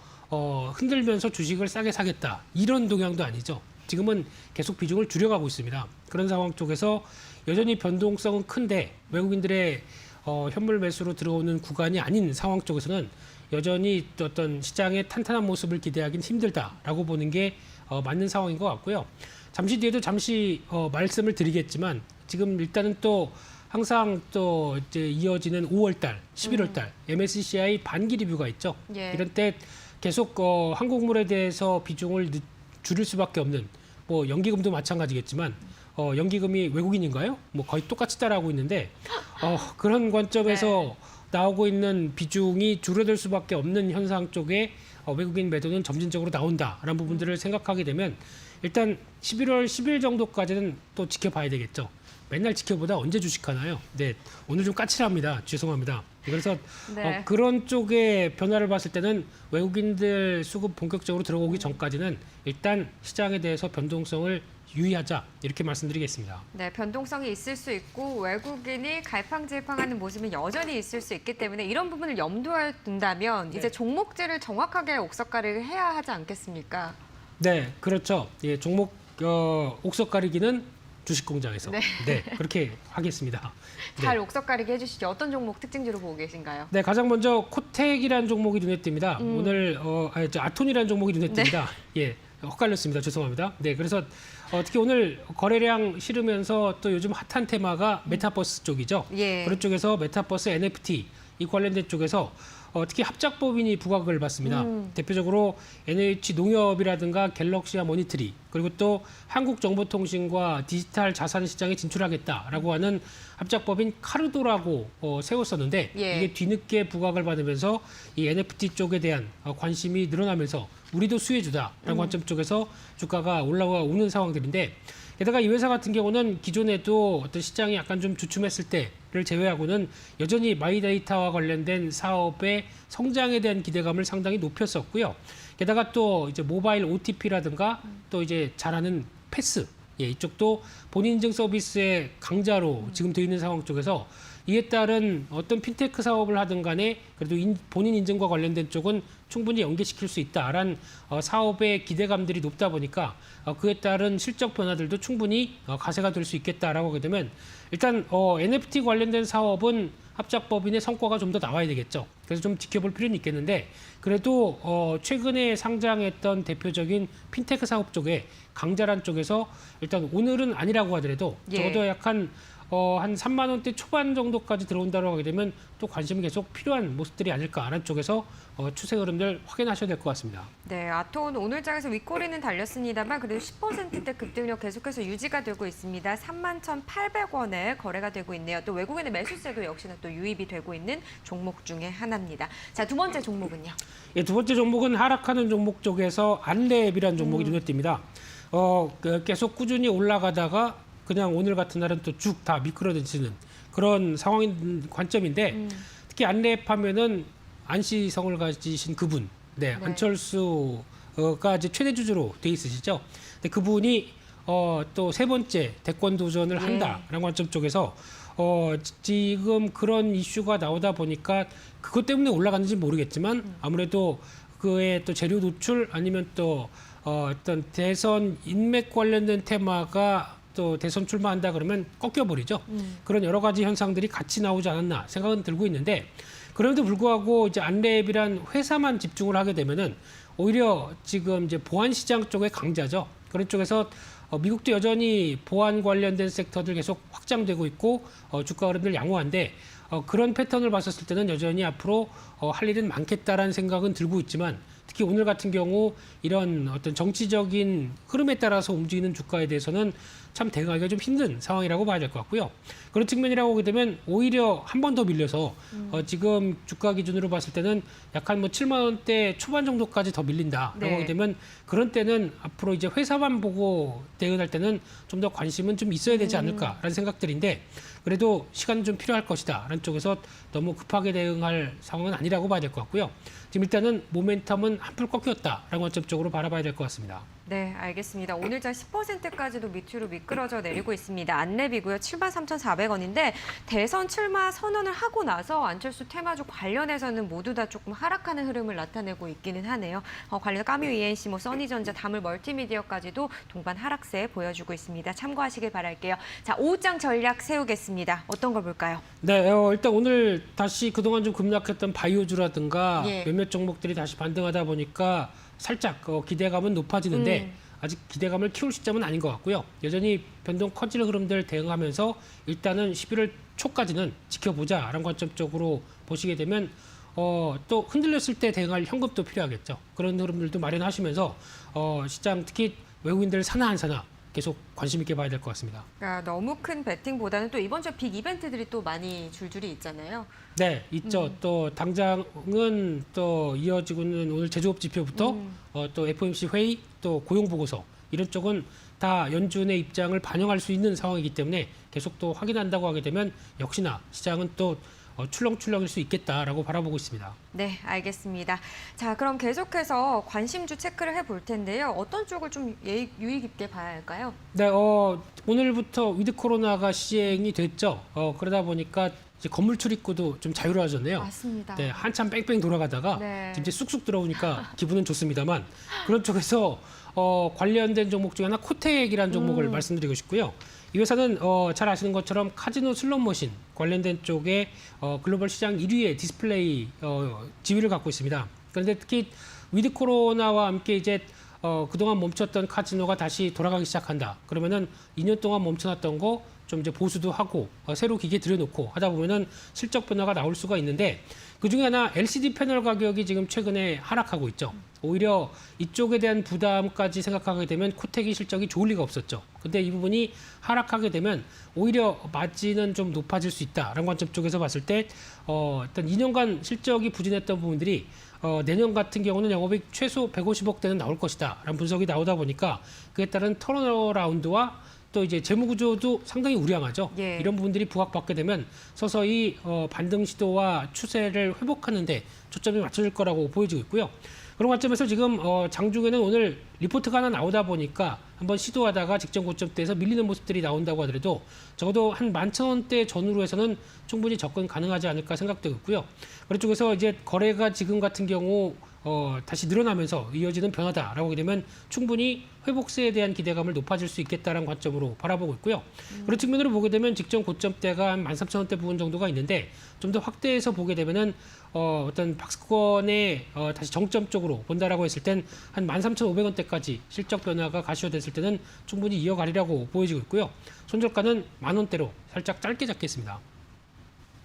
C: 흔들면서 주식을 싸게 사겠다 이런 동향도 아니죠. 지금은 계속 비중을 줄여가고 있습니다. 그런 상황 쪽에서 여전히 변동성은 큰데 외국인들의 현물 매수로 들어오는 구간이 아닌 상황 쪽에서는 여전히 어떤 시장의 탄탄한 모습을 기대하기는 힘들다라고 보는 게 맞는 상황인 것 같고요. 잠시 뒤에도 말씀을 드리겠지만 지금 일단은 또 항상 또 이제 이어지는 5월달, 11월달 MSCI 반기 리뷰가 있죠.
A: 예.
C: 이런 때 계속 한국물에 대해서 비중을 줄일 수밖에 없는 뭐 연기금도 마찬가지겠지만 연기금이 외국인인가요? 뭐 거의 똑같이 따라하고 있는데 그런 관점에서 나오고 있는 비중이 줄어들 수밖에 없는 현상 쪽에 외국인 매도는 점진적으로 나온다라는 부분들을 생각하게 되면 일단 11월 10일 정도까지는 또 지켜봐야 되겠죠. 맨날 지켜보다 언제 주식하나요? 네, 오늘 좀 까칠합니다. 죄송합니다. 그래서
A: 네.
C: 그런 쪽의 변화를 봤을 때는 외국인들 수급 본격적으로 들어오기 전까지는 일단 시장에 대해서 변동성을 유의하자 이렇게 말씀드리겠습니다.
A: 네, 변동성이 있을 수 있고 외국인이 갈팡질팡하는 모습이 여전히 있을 수 있기 때문에 이런 부분을 염두에 둔다면
C: 네.
A: 이제 종목들을 정확하게 옥석가리를 해야 하지 않겠습니까?
C: 네, 그렇죠. 예, 종목 옥석 가리기는 주식공장에서
A: 네.
C: 그렇게 하겠습니다.
A: 잘 옥석가리기 해주시죠. 어떤 종목 특징주로 보고 계신가요?
C: 네, 가장 먼저 코텍이라는 종목이 눈에 띕니다. 오늘 아톤이라는 종목이 눈에 띕니다. 예, 헛갈렸습니다. 죄송합니다. 네, 그래서 특히 오늘 거래량 실으면서 또 요즘 핫한 테마가 메타버스 쪽이죠.
A: 예.
C: 그런 쪽에서 메타버스 NFT 이 관련된 쪽에서 특히 합작법인이 부각을 받습니다. 대표적으로 NH 농협이라든가 갤럭시와 머니트리 그리고 또 한국정보통신과 디지털 자산 시장에 진출하겠다라고 하는 합작법인 카르도라고 세웠었는데
A: 예.
C: 이게 뒤늦게 부각을 받으면서 이 NFT 쪽에 대한 관심이 늘어나면서 우리도 수혜주다라는 관점 쪽에서 주가가 올라오는 상황들인데 게다가 이 회사 같은 경우는 기존에도 어떤 시장이 약간 좀 주춤했을 때를 제외하고는 여전히 마이데이터와 관련된 사업의 성장에 대한 기대감을 상당히 높였었고요. 게다가 또 이제 모바일 OTP라든가 또 이제 잘하는 패스, 이쪽도 본인 인증 서비스의 강자로 지금 되어 있는 상황 쪽에서 이에 따른 어떤 핀테크 사업을 하든 간에 그래도 본인 인증과 관련된 쪽은 충분히 연계시킬 수 있다라는 사업의 기대감들이 높다 보니까 그에 따른 실적 변화들도 충분히 가세가 될 수 있겠다라고 하게 되면 일단 NFT 관련된 사업은 합작법인의 성과가 좀 더 나와야 되겠죠. 그래서 좀 지켜볼 필요는 있겠는데 그래도 최근에 상장했던 대표적인 핀테크 사업 쪽에 강자란 쪽에서 일단 오늘은 아니라고 하더라도 적어도 약간 한 3만 원대 초반 정도까지 들어온다고 하게 되면 또 관심이 계속 필요한 모습들이 아닐까라는 쪽에서 추세 흐름들 확인하셔야 될 것 같습니다.
A: 네, 아톤 오늘장에서 윗꼬리는 달렸습니다만 그래도 10%대 급등력 계속해서 유지가 되고 있습니다. 31,800원에 거래가 되고 있네요. 또 외국인의 매수세도 역시나 또 유입이 되고 있는 종목 중에 하나입니다. 자, 두 번째 종목은요?
C: 예, 두 번째 종목은 하락하는 종목 쪽에서 안랩이라는 종목이 눈에 띕니다. 계속 꾸준히 올라가다가 그냥 오늘 같은 날은 또 쭉 다 미끄러지는 그런 상황인 관점인데 특히 안랩하면은 안시성을 가지신 그분, 네. 안철수가 이제 최대 주주로 돼 있으시죠. 근데 그분이 또 세 번째 대권 도전을 한다라는 관점 쪽에서 지금 그런 이슈가 나오다 보니까 그것 때문에 올라갔는지 모르겠지만 아무래도 그의 또 재료 노출 아니면 또 어떤 대선 인맥 관련된 테마가 또 대선 출마한다 그러면 꺾여버리죠. 그런 여러 가지 현상들이 같이 나오지 않았나 생각은 들고 있는데 그럼에도 불구하고 이제 안랩이란 회사만 집중을 하게 되면은 오히려 지금 이제 보안 시장 쪽의 강자죠. 그런 쪽에서 미국도 여전히 보안 관련된 섹터들 계속 확장되고 있고 주가 흐름들 양호한데 그런 패턴을 봤었을 때는 여전히 앞으로 할 일은 많겠다라는 생각은 들고 있지만 특히 오늘 같은 경우 이런 어떤 정치적인 흐름에 따라서 움직이는 주가에 대해서는 참 대응하기가 좀 힘든 상황이라고 봐야 될 것 같고요. 그런 측면이라고 보게 되면 오히려 한 번 더 밀려서 지금 주가 기준으로 봤을 때는 약간 뭐 7만 원대 초반 정도까지 더 밀린다라고
A: 네.
C: 하게 되면 그런 때는 앞으로 이제 회사만 보고 대응할 때는 좀 더 관심은 좀 있어야 되지 않을까라는 생각들인데 그래도 시간은 좀 필요할 것이다라는 쪽에서 너무 급하게 대응할 상황은 아니라고 봐야 될 것 같고요. 지금 일단은 모멘텀은 한풀 꺾였다라는 관점적으로 바라봐야 될 것 같습니다.
A: 네, 알겠습니다. 오늘장 10%까지도 밑으로 미끄러져 내리고 있습니다. 안랩이고요. 73,400원인데 대선 출마 선언을 하고 나서 안철수 테마주 관련해서는 모두 다 조금 하락하는 흐름을 나타내고 있기는 하네요. 관련 까뮤 ENC, 써니전자, 다물 멀티미디어까지도 동반 하락세 보여주고 있습니다. 참고하시길 바랄게요. 자, 오후장 전략 세우겠습니다. 어떤 걸 볼까요?
C: 네, 일단 오늘 다시 그동안 좀 급락했던 바이오주라든가
A: 예.
C: 몇몇 종목들이 다시 반등하다 보니까 살짝 기대감은 높아지는데 아직 기대감을 키울 시점은 아닌 것 같고요. 여전히 변동 커질 흐름들 대응하면서 일단은 11월 초까지는 지켜보자라는 관점적으로 보시게 되면 또 흔들렸을 때 대응할 현금도 필요하겠죠. 그런 흐름들도 마련하시면서 시장 특히 외국인들 사나 안 사나 계속 관심 있게 봐야 될 것 같습니다.
A: 그러니까 너무 큰 베팅보다는 또 이번 주에 빅 이벤트들이 또 많이 줄줄이 있잖아요.
C: 네, 있죠. 또 당장은 또 이어지고는 오늘 제조업 지표부터 또 FOMC 회의, 또 고용 보고서 이런 쪽은 다 연준의 입장을 반영할 수 있는 상황이기 때문에 계속 또 확인한다고 하게 되면 역시나 시장은 또 출렁출렁일 수 있겠다라고 바라보고 있습니다.
A: 네, 알겠습니다. 자, 그럼 계속해서 관심주 체크를 해볼 텐데요. 어떤 쪽을 좀 유의 깊게 봐야 할까요?
C: 네, 오늘부터 위드 코로나가 시행이 됐죠. 그러다 보니까 이제 건물 출입구도 좀 자유로워졌네요.
A: 맞습니다.
C: 네, 한참 뺑뺑 돌아가다가
A: 네.
C: 이제 쑥쑥 들어오니까 기분은 좋습니다만 그런 쪽에서 관련된 종목 중에 하나 코텍이라는 종목을 말씀드리고 싶고요. 이 회사는 잘 아시는 것처럼 카지노 슬롯머신 관련된 쪽에 글로벌 시장 1위의 디스플레이 지위를 갖고 있습니다. 그런데 특히 위드 코로나와 함께 이제 그동안 멈췄던 카지노가 다시 돌아가기 시작한다. 그러면은 2년 동안 멈춰놨던 거 좀 이제 보수도 하고 새로 기계 들여놓고 하다 보면은 실적 변화가 나올 수가 있는데 그 중에 하나 LCD 패널 가격이 지금 최근에 하락하고 있죠. 오히려 이쪽에 대한 부담까지 생각하게 되면 코텍이 실적이 좋을 리가 없었죠. 근데 이 부분이 하락하게 되면 오히려 마진은 좀 높아질 수 있다라는 관점 쪽에서 봤을 때 일단 2년간 실적이 부진했던 부분들이 내년 같은 경우는 영업이익 최소 150억대는 나올 것이다 라는 분석이 나오다 보니까 그에 따른 턴어라운드와 또 이제 재무 구조도 상당히 우량하죠.
A: 예.
C: 이런 부분들이 부각받게 되면 서서히 반등 시도와 추세를 회복하는데 초점이 맞춰질 거라고 보여지고 있고요. 그런 관점에서 지금 장중에는 오늘 리포트가 하나 나오다 보니까 한번 시도하다가 직전 고점대에서 밀리는 모습들이 나온다고 하더라도 적어도 한 11,000원대 전후로 해서는 충분히 접근 가능하지 않을까 생각되고 있고요. 그런 쪽에서 이제 거래가 지금 같은 경우 다시 늘어나면서 이어지는 변화다라고 하게 되면 충분히 회복세에 대한 기대감을 높아질 수 있겠다라는 관점으로 바라보고 있고요. 그런 측면으로 보게 되면 직전 고점대가 한 13,000원대 부분 정도가 있는데 좀 더 확대해서 보게 되면은 어떤 박스권의 다시 정점 쪽으로 본다라고 했을 땐 한 13,500원대까지 실적 변화가 가시화됐을 때는 충분히 이어가리라고 보여지고 있고요. 손절가는 10,000원대로 살짝 짧게 잡겠습니다.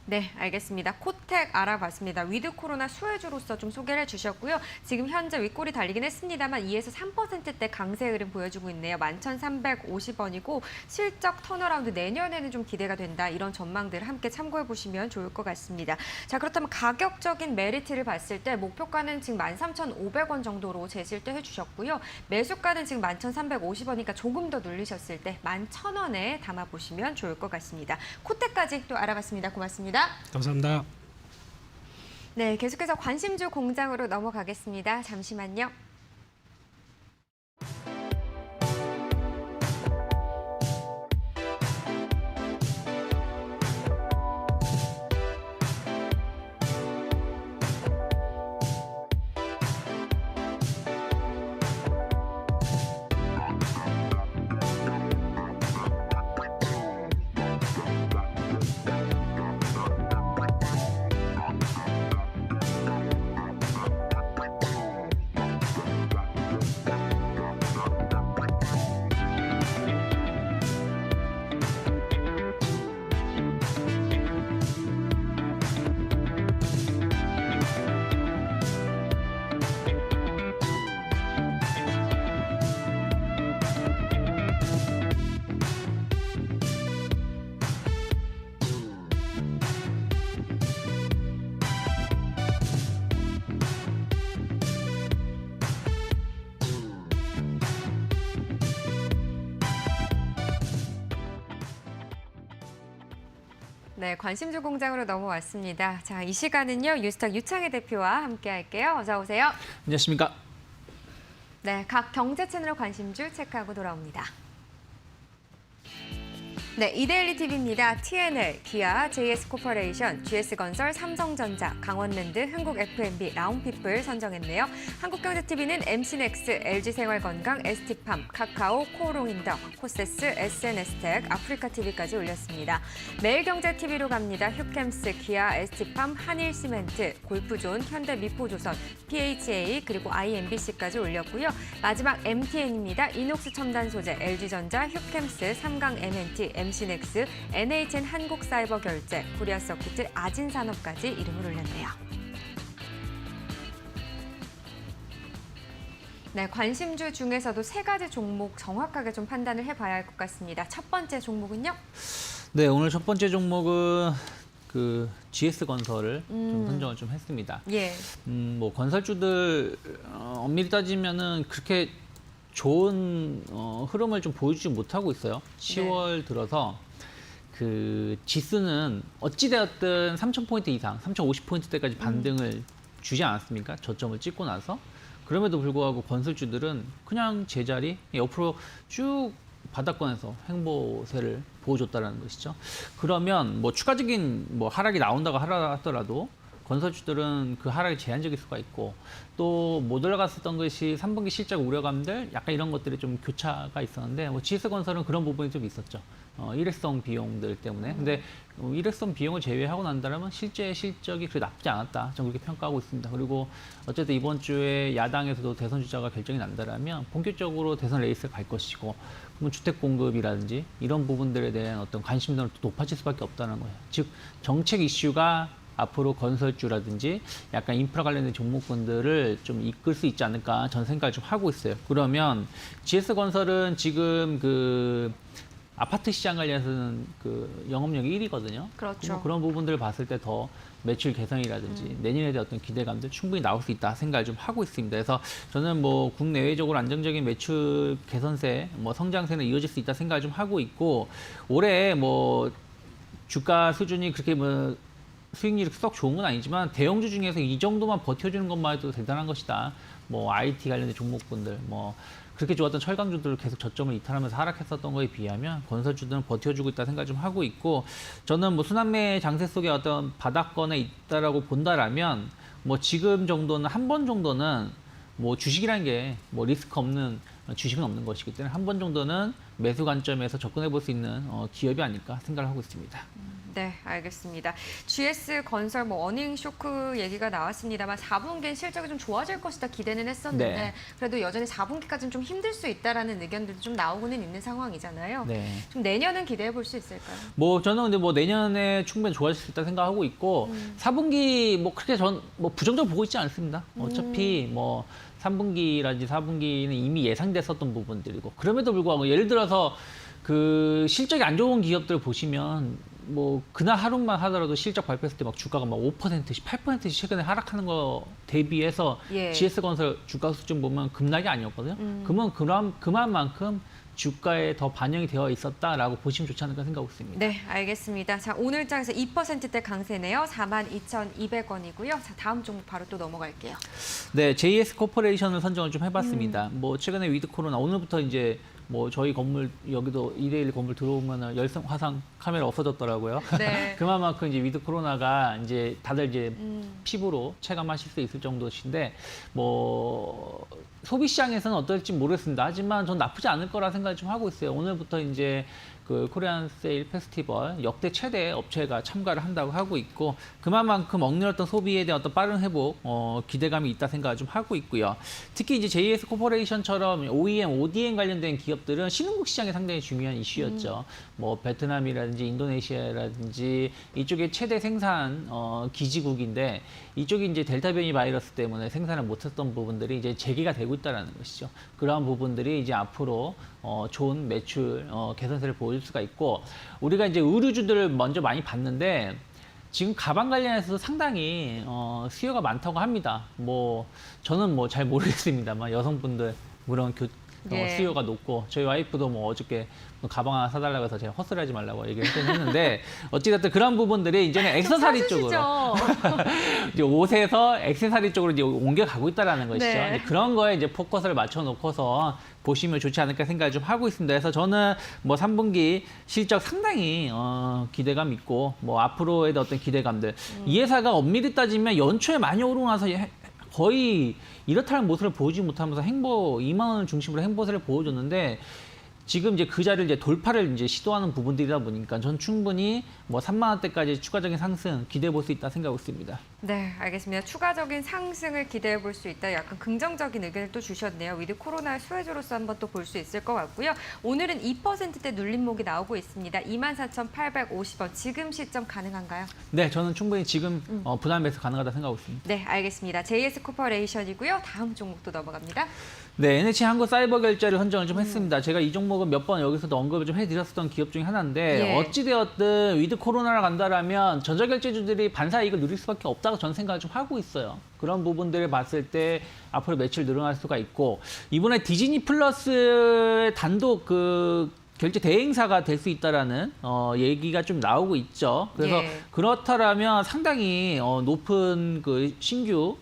A: 네, 알겠습니다. 코텍 알아봤습니다. 위드 코로나 수혜주로서 좀 소개를 해주셨고요. 지금 현재 윗골이 달리긴 했습니다만 2에서 3%대 강세 흐름 보여주고 있네요. 11,350원이고 실적 턴어라운드 내년에는 좀 기대가 된다. 이런 전망들 함께 참고해 보시면 좋을 것 같습니다. 자, 그렇다면 가격적인 메리트를 봤을 때 목표가는 지금 13,500원 정도로 제시를 때 해주셨고요. 매수가는 지금 11,350원이니까 조금 더 눌리셨을 때 11,000원에 담아보시면 좋을 것 같습니다. 코텍까지 또 알아봤습니다. 고맙습니다.
C: 감사합니다.
A: 네, 계속해서 관심주 공장으로 넘어가겠습니다. 잠시만요. 네, 관심주 공장으로 넘어왔습니다. 자, 이 시간은요, 뉴스탁 유창희 대표와 함께 할게요. 어서 오세요.
D: 안녕하십니까.
A: 네, 각 경제 채널 관심주 체크하고 돌아옵니다. 네, 이데일리 TV입니다. TNL, 기아, JS코퍼레이션, GS건설, 삼성전자, 강원랜드, 한국 F&B, 라운피플 선정했네요. 한국경제TV는 MC넥스, LG생활건강, ST팜, 카카오, 코오롱인덕, 코세스, SNS텍, 아프리카TV까지 올렸습니다. 매일경제TV로 갑니다. 휴캠스, 기아, ST팜, 한일시멘트, 골프존, 현대미포조선, PHA, 그리고 IMBC까지 올렸고요. 마지막 MTN입니다. 이녹스 첨단소재, LG전자, 휴캠스, 삼강 MNT, MC넥스, NHN 한국사이버결제, 코리아서키트, 아진산업까지 이름을 올렸네요. 네, 관심주 중에서도 세 가지 종목 정확하게 좀 판단을 해봐야 할 것 같습니다. 첫 번째 종목은요?
D: 네, 오늘 첫 번째 종목은 그 GS건설을 좀 선정을 좀 했습니다.
A: 예.
D: 뭐 건설주들 엄밀히 따지면은 그렇게 좋은 흐름을 좀 보여주지 못하고 있어요. 10월 들어서 그 지수는 어찌되었든 3,000포인트 이상, 3,050포인트대까지 반등을 주지 않았습니까? 저점을 찍고 나서. 그럼에도 불구하고 건설주들은 그냥 제자리, 옆으로 쭉 바닥권에서 횡보세를 보여줬다는 것이죠. 그러면 뭐 추가적인 뭐 하락이 나온다고 하더라도 건설주들은 그 하락이 제한적일 수가 있고 또 못 올라갔었던 것이 3분기 실적 우려감들 약간 이런 것들이 좀 교차가 있었는데 뭐 GS건설은 그런 부분이 좀 있었죠. 일회성 비용들 때문에. 근데 일회성 비용을 제외하고 난다면 실제 실적이 그렇게 나쁘지 않았다. 저는 그렇게 평가하고 있습니다. 그리고 어쨌든 이번 주에 야당에서도 대선 주자가 결정이 난다면 본격적으로 대선 레이스를 갈 것이고 그러면 주택 공급이라든지 이런 부분들에 대한 어떤 관심도는 또 높아질 수밖에 없다는 거예요. 즉 정책 이슈가 앞으로 건설주라든지 약간 인프라 관련된 종목군들을 좀 이끌 수 있지 않을까 저는 생각을 좀 하고 있어요. 그러면 GS건설은 지금 그 아파트 시장 관련해서는 그 영업력이 1위거든요.
A: 그렇죠.
D: 그런 부분들을 봤을 때 더 매출 개선이라든지 내년에 대한 어떤 기대감들 충분히 나올 수 있다 생각을 좀 하고 있습니다. 그래서 저는 뭐 국내외적으로 안정적인 매출 개선세, 뭐 성장세는 이어질 수 있다 생각을 좀 하고 있고 올해 뭐 주가 수준이 그렇게 뭐 수익률이 썩 좋은 건 아니지만 대형주 중에서 이 정도만 버텨주는 것만 해도 대단한 것이다. 뭐 IT 관련된 종목군들, 뭐 그렇게 좋았던 철강주들을 계속 저점을 이탈하면서 하락했었던 거에 비하면 건설주들은 버텨주고 있다 생각 좀 하고 있고 저는 뭐 순환매 장세 속에 어떤 바닥권에 있다라고 본다라면 뭐 지금 정도는 한 번 정도는 뭐 주식이라는 게 뭐 리스크 없는 주식은 없는 것이기 때문에 한 번 정도는 매수 관점에서 접근해 볼 수 있는 기업이 아닐까 생각을 하고 있습니다.
A: 네, 알겠습니다. GS 건설 뭐 어닝 쇼크 얘기가 나왔습니다만 4분기엔 실적이 좀 좋아질 것이다 기대는 했었는데
D: 네.
A: 그래도 여전히 4분기까지는 좀 힘들 수 있다라는 의견들도 좀 나오고는 있는 상황이잖아요.
D: 네.
A: 좀 내년은 기대해 볼 수 있을까요?
D: 뭐 저는 근데 뭐 내년에 충분히 좋아질 수 있다 생각하고 있고 4분기 뭐 그렇게 전 뭐 부정적으로 보고 있지 않습니다. 어차피 뭐 3분기라든지 4분기는 이미 예상됐었던 부분들이고 그럼에도 불구하고 예를 들어서 그 실적이 안 좋은 기업들 보시면 뭐 그날 하루만 하더라도 실적 발표했을 때 막 주가가 막 5%씩 8%씩 최근에 하락하는 거 대비해서
A: 예.
D: GS건설 주가 수준 보면 급락이 아니었거든요. 그러면 그만큼 주가에 더 반영이 되어 있었다라고 보시면 좋지 않을까 생각하고 있습니다.
A: 네, 알겠습니다. 자, 오늘 장에서 2%대 강세네요. 42,200원이고요. 자, 다음 종목 바로 또 넘어갈게요.
D: 네, JS 코퍼레이션을 선정을 좀 해봤습니다. 뭐 최근에 위드 코로나 오늘부터 이제 뭐 저희 건물 여기도 2대1 건물 들어오면 열성 화상 카메라 없어졌더라고요.
A: 네.
D: 그만큼 이제 위드 코로나가 이제 다들 이제 피부로 체감하실 수 있을 정도신데 뭐 소비 시장에서는 어떨지 모르겠습니다. 하지만 전 나쁘지 않을 거라 생각을 좀 하고 있어요. 오늘부터 이제 그 코리안 세일 페스티벌 역대 최대 업체가 참가를 한다고 하고 있고 그만큼 억눌렸던 소비에 대한 어떤 빠른 회복 기대감이 있다 생각을 좀 하고 있고요. 특히 이제 JS 코퍼레이션처럼 OEM, ODM 관련된 기업들은 신흥국 시장이 상당히 중요한 이슈였죠. 뭐 베트남이라든지 인도네시아라든지 이쪽에 최대 생산 기지국인데 이쪽이 이제 델타 변이 바이러스 때문에 생산을 못했던 부분들이 이제 재개가 되고 있다는 것이죠. 그러한 부분들이 이제 앞으로 좋은 매출 개선세를 보일 수가 있고 우리가 이제 의류주들을 먼저 많이 봤는데 지금 가방 관련해서 상당히 수요가 많다고 합니다. 뭐 저는 뭐 잘 모르겠습니다만 여성분들 그런
A: 예.
D: 수요가 높고 저희 와이프도 뭐 어저께 가방 하나 사달라고 해서 제가 헛소리하지 말라고 얘기를 했는데 어찌됐든 그런 부분들이 이제는 액세서리 쪽으로 이제 옷에서 액세서리 쪽으로 이제 옮겨가고 있다라는 것이죠.
A: 네.
D: 이제 그런 거에 이제 포커스를 맞춰놓고서 보시면 좋지 않을까 생각을 좀 하고 있습니다. 그래서 저는 뭐 3분기 실적 상당히 기대감 있고 뭐 앞으로의 어떤 기대감들 이 회사가 엄밀히 따지면 연초에 많이 오르고 나서 거의 이렇다는 모습을 보이지 못하면서 2만 원을 중심으로 행보세를 보여줬는데 지금 이제 그 자리를 이제 돌파를 이제 시도하는 부분들이다 보니까 전 충분히 뭐 3만 원대까지 추가적인 상승 기대해 볼 수 있다 생각하고 있습니다.
A: 네, 알겠습니다. 추가적인 상승을 기대해 볼 수 있다. 약간 긍정적인 의견을 또 주셨네요. 위드 코로나의 수혜주로서 한번 또 볼 수 있을 것 같고요. 오늘은 2%대 눌림목이 나오고 있습니다. 24,850원. 지금 시점 가능한가요?
D: 네, 저는 충분히 지금 분할 매수 가능하다 생각하고 있습니다.
A: 네, 알겠습니다. JS 코퍼레이션이고요. 다음 종목도 넘어갑니다.
D: 네, NH 한국사이버결제를 선정을 좀 했습니다. 제가 이 종목은 몇 번 여기서도 언급을 좀 해드렸었던 기업 중에 하나인데
A: 예.
D: 어찌되었든 위드 코로나를 간다라면 전자결제주들이 반사이익을 누릴 수밖에 없다고 저는 생각을 좀 하고 있어요. 그런 부분들을 봤을 때 앞으로 매출 늘어날 수가 있고 이번에 디즈니 플러스 단독 그 결제 대행사가 될 수 있다라는 얘기가 좀 나오고 있죠. 그래서
A: 예.
D: 그렇다라면 상당히 높은 그 신규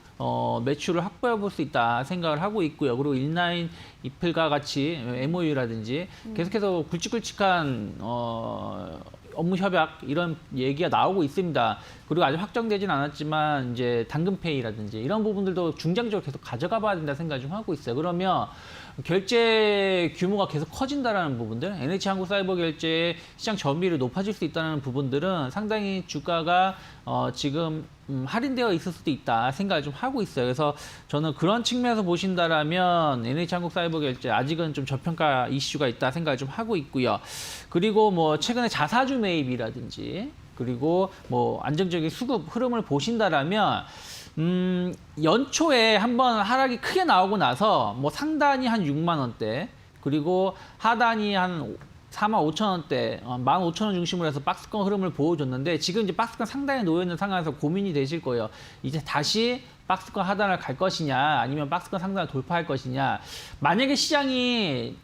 D: 매출을 확보해 볼 수 있다 생각을 하고 있고요. 그리고 인라인 이플과 같이 MOU라든지 계속해서 굵직굵직한 업무 협약 이런 얘기가 나오고 있습니다. 그리고 아직 확정되진 않았지만 이제 당근페이라든지 이런 부분들도 중장기적으로 계속 가져가 봐야 된다 생각을 좀 하고 있어요. 그러면 결제 규모가 계속 커진다라는 부분들, NH 한국사이버결제의 시장 점유율이 높아질 수 있다는 부분들은 상당히 주가가 지금 할인되어 있을 수도 있다 생각을 좀 하고 있어요. 그래서 저는 그런 측면에서 보신다라면 NH 한국사이버결제 아직은 좀 저평가 이슈가 있다 생각을 좀 하고 있고요. 그리고 뭐 최근에 자사주 매입이라든지 그리고 뭐 안정적인 수급 흐름을 보신다라면 연초에 한번 하락이 크게 나오고 나서 뭐 상단이 한 6만 원대 그리고 하단이 한 45,000원대, 15,000원 중심으로 해서 박스권 흐름을 보여줬는데 지금 이제 박스권 상단에 놓여 있는 상황에서 고민이 되실 거예요. 이제 다시 박스권 하단을 갈 것이냐, 아니면 박스권 상단을 돌파할 것이냐. 만약에 시장이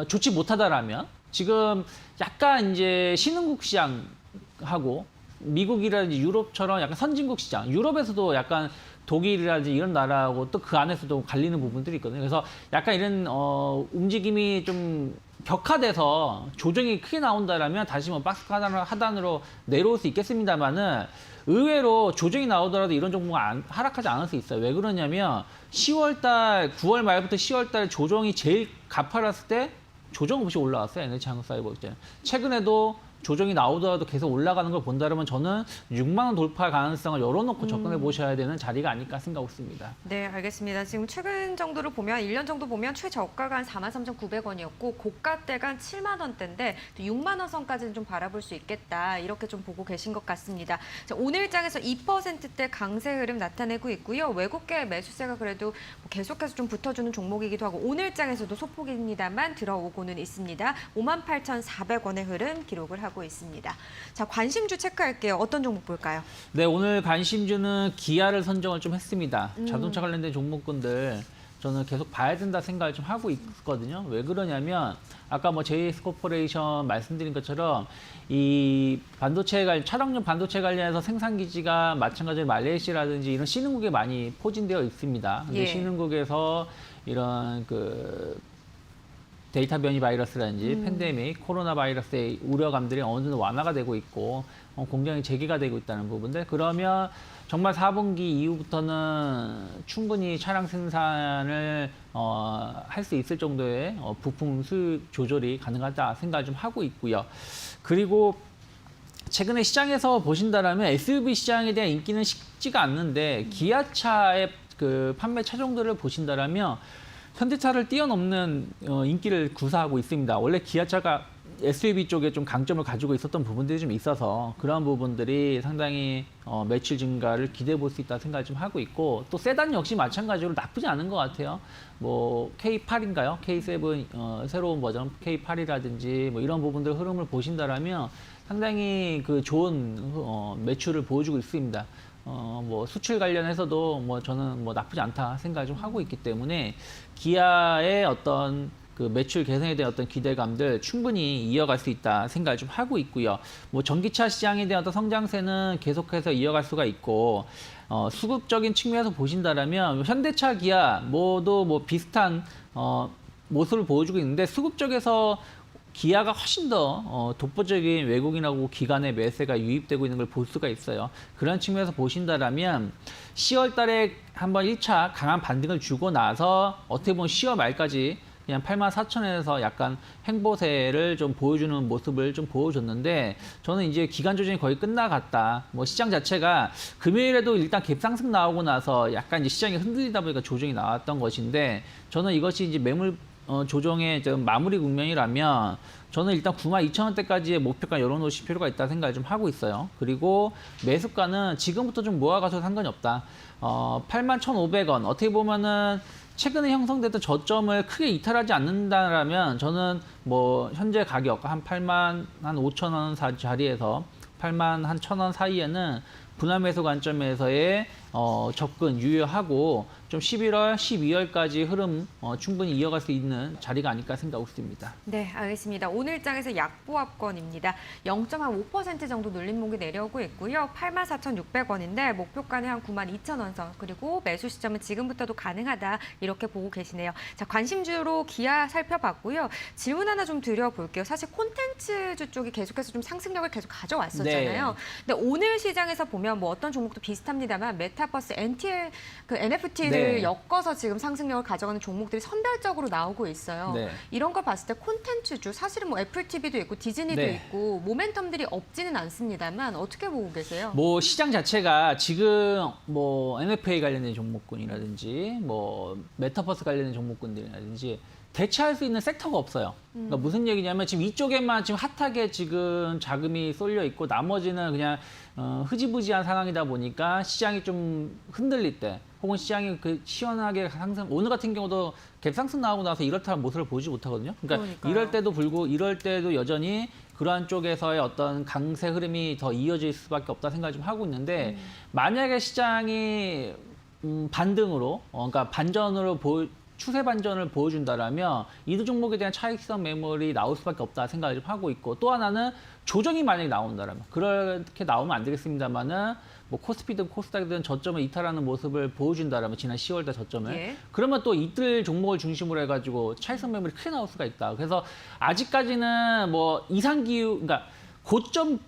D: 좋지 못하다라면 지금 약간 이제 신흥국 시장하고 미국이라든지 유럽처럼 약간 선진국 시장, 유럽에서도 약간 독일이라든지 이런 나라하고 또 그 안에서도 갈리는 부분들이 있거든요. 그래서 약간 이런 움직임이 좀 격화돼서 조정이 크게 나온다라면 다시 뭐 박스 하단으로 내려올 수 있겠습니다만은 의외로 조정이 나오더라도 이런 종목은 하락하지 않을 수 있어요. 왜 그러냐면 10월달, 9월 말부터 10월달 조정이 제일 가파랐을 때 조정 없이 올라왔어요. 에너지 한국사이버 이제 최근에도 조정이 나오더라도 계속 올라가는 걸 본다면 저는 6만 원 돌파 가능성을 열어놓고 접근해 보셔야 되는 자리가 아닐까 생각하고 있습니다.
A: 네, 알겠습니다. 지금 최근 정도를 보면 1년 정도 보면 최저가가 한 43,900원이었고 고가대가 한 7만 원대인데 또 6만 원 선까지는 좀 바라볼 수 있겠다. 이렇게 좀 보고 계신 것 같습니다. 자, 오늘장에서 2%대 강세 흐름 나타내고 있고요. 외국계 매수세가 그래도 계속해서 좀 붙어주는 종목이기도 하고 오늘장에서도 소폭입니다만 들어오고는 있습니다. 58,400원의 흐름 기록을 하고 있습니다. 자, 관심주 체크할게요. 어떤 종목 볼까요?
D: 네, 오늘 관심주는 기아를 선정을 좀 했습니다. 자동차 관련된 종목군들 저는 계속 봐야 된다 생각을 좀 하고 있거든요. 왜 그러냐면 아까 뭐 JS 코퍼레이션 말씀드린 것처럼 이 차량용 반도체 관련해서 생산 기지가 마찬가지로 말레이시아라든지 이런 신흥국에 많이 포진되어 있습니다. 근데
A: 예.
D: 신흥국에서 이런 데이터 변이 바이러스라든지 팬데믹, 코로나 바이러스의 우려감들이 어느 정도 완화가 되고 있고 공장이 재개가 되고 있다는 부분들. 그러면 정말 4분기 이후부터는 충분히 차량 생산을 할 수 있을 정도의 부품 수입 조절이 가능하다 생각을 좀 하고 있고요. 그리고 최근에 시장에서 보신다라면 SUV 시장에 대한 인기는 식지가 않는데 기아차의 그 판매 차종들을 보신다라면 현대차를 뛰어넘는 인기를 구사하고 있습니다. 원래 기아차가 SUV 쪽에 좀 강점을 가지고 있었던 부분들이 좀 있어서 그런 부분들이 상당히 매출 증가를 기대해 볼 수 있다 생각을 좀 하고 있고 또 세단 역시 마찬가지로 나쁘지 않은 것 같아요. 뭐 K8인가요? K7 새로운 버전 K8이라든지 뭐 이런 부분들 흐름을 보신다라면 상당히 그 좋은 매출을 보여주고 있습니다. 뭐 수출 관련해서도 뭐 저는 뭐 나쁘지 않다 생각을 좀 하고 있기 때문에 기아의 어떤 그 매출 개선에 대한 어떤 기대감들 충분히 이어갈 수 있다 생각을 좀 하고 있고요. 뭐 전기차 시장에 대한 어떤 성장세는 계속해서 이어갈 수가 있고 수급적인 측면에서 보신다라면 현대차, 기아 모두 뭐 비슷한 모습을 보여주고 있는데 수급적에서 기아가 훨씬 더 독보적인 외국인하고 기관의 매세가 유입되고 있는 걸 볼 수가 있어요. 그런 측면에서 보신다라면 10월 달에 한번 1차 강한 반등을 주고 나서 어떻게 보면 10월 말까지 그냥 84,000원에서 약간 횡보세를 좀 보여주는 모습을 좀 보여줬는데 저는 이제 기간 조정이 거의 끝나갔다. 뭐 시장 자체가 금요일에도 일단 갭상승 나오고 나서 약간 이제 시장이 흔들리다 보니까 조정이 나왔던 것인데 저는 이것이 이제 매물 조정의 좀 마무리 국면이라면 저는 일단 92,000원대까지의 목표가 열어놓으실 필요가 있다 생각을 좀 하고 있어요. 그리고 매수가는 지금부터 좀 모아가서 상관이 없다. 81,500원 어떻게 보면은 최근에 형성됐던 저점을 크게 이탈하지 않는다라면 저는 뭐 현재 가격 한 85,000원 자리에서 81,000원 사이에는 분할 매수 관점에서의 접근 유효하고 좀 11월, 12월까지 흐름 충분히 이어갈 수 있는 자리가 아닐까 생각하고 있습니다.
A: 네, 알겠습니다. 오늘장에서 약보합권입니다. 0.5% 정도 눌림목이 내려오고 있고요. 84,600원인데 목표가는 한 92,000원 선 그리고 매수 시점은 지금부터도 가능하다 이렇게 보고 계시네요. 자, 관심주로 기아 살펴봤고요. 질문 하나 좀 드려볼게요. 사실 콘텐츠주 쪽이 계속해서 좀 상승력을 계속 가져왔었잖아요.
D: 네.
A: 근데 오늘 시장에서 보면 뭐 어떤 종목도 비슷합니다만 메타버스, NFT를
D: 네.
A: 엮어서 지금 상승력을 가져가는 종목들이 선별적으로 나오고 있어요.
D: 네.
A: 이런 거 봤을 때 콘텐츠주 사실은 뭐 애플 TV도 있고 디즈니도
D: 네.
A: 있고 모멘텀들이 없지는 않습니다만 어떻게 보고 계세요?
D: 뭐 시장 자체가 지금 뭐 NFA 관련된 종목군이라든지 뭐 메타버스 관련된 종목군들이라든지 대체할 수 있는 섹터가 없어요. 그러니까 무슨 얘기냐면 지금 이쪽에만 지금 핫하게 지금 자금이 쏠려 있고 나머지는 그냥 흐지부지한 상황이다 보니까 시장이 좀 흔들릴 때 혹은 시장이 그 시원하게 상승, 오늘 같은 경우도 갭상승 나오고 나서 이렇다는 모습을 보지 못하거든요. 그러니까
A: 그러니까요.
D: 이럴 때도 여전히 그러한 쪽에서의 어떤 강세 흐름이 더 이어질 수밖에 없다 생각을 좀 하고 있는데 만약에 시장이 반등으로, 그러니까 추세 반전을 보여준다라면 이두 종목에 대한 차익성 매물이 나올 수밖에 없다 생각을 좀 하고 있고, 또 하나는 조정이 만약에 나온다라면, 그렇게 나오면 안 되겠습니다만은 뭐 코스피든 코스닥이든 저점을 이탈하는 모습을 보여준다라면, 지난 10월달 저점을,
A: 예.
D: 그러면 또 이틀 종목을 중심으로 해가지고 차익성 매물이 크게 나올 수가 있다. 그래서 아직까지는 뭐 이상 기후, 그러니까 고점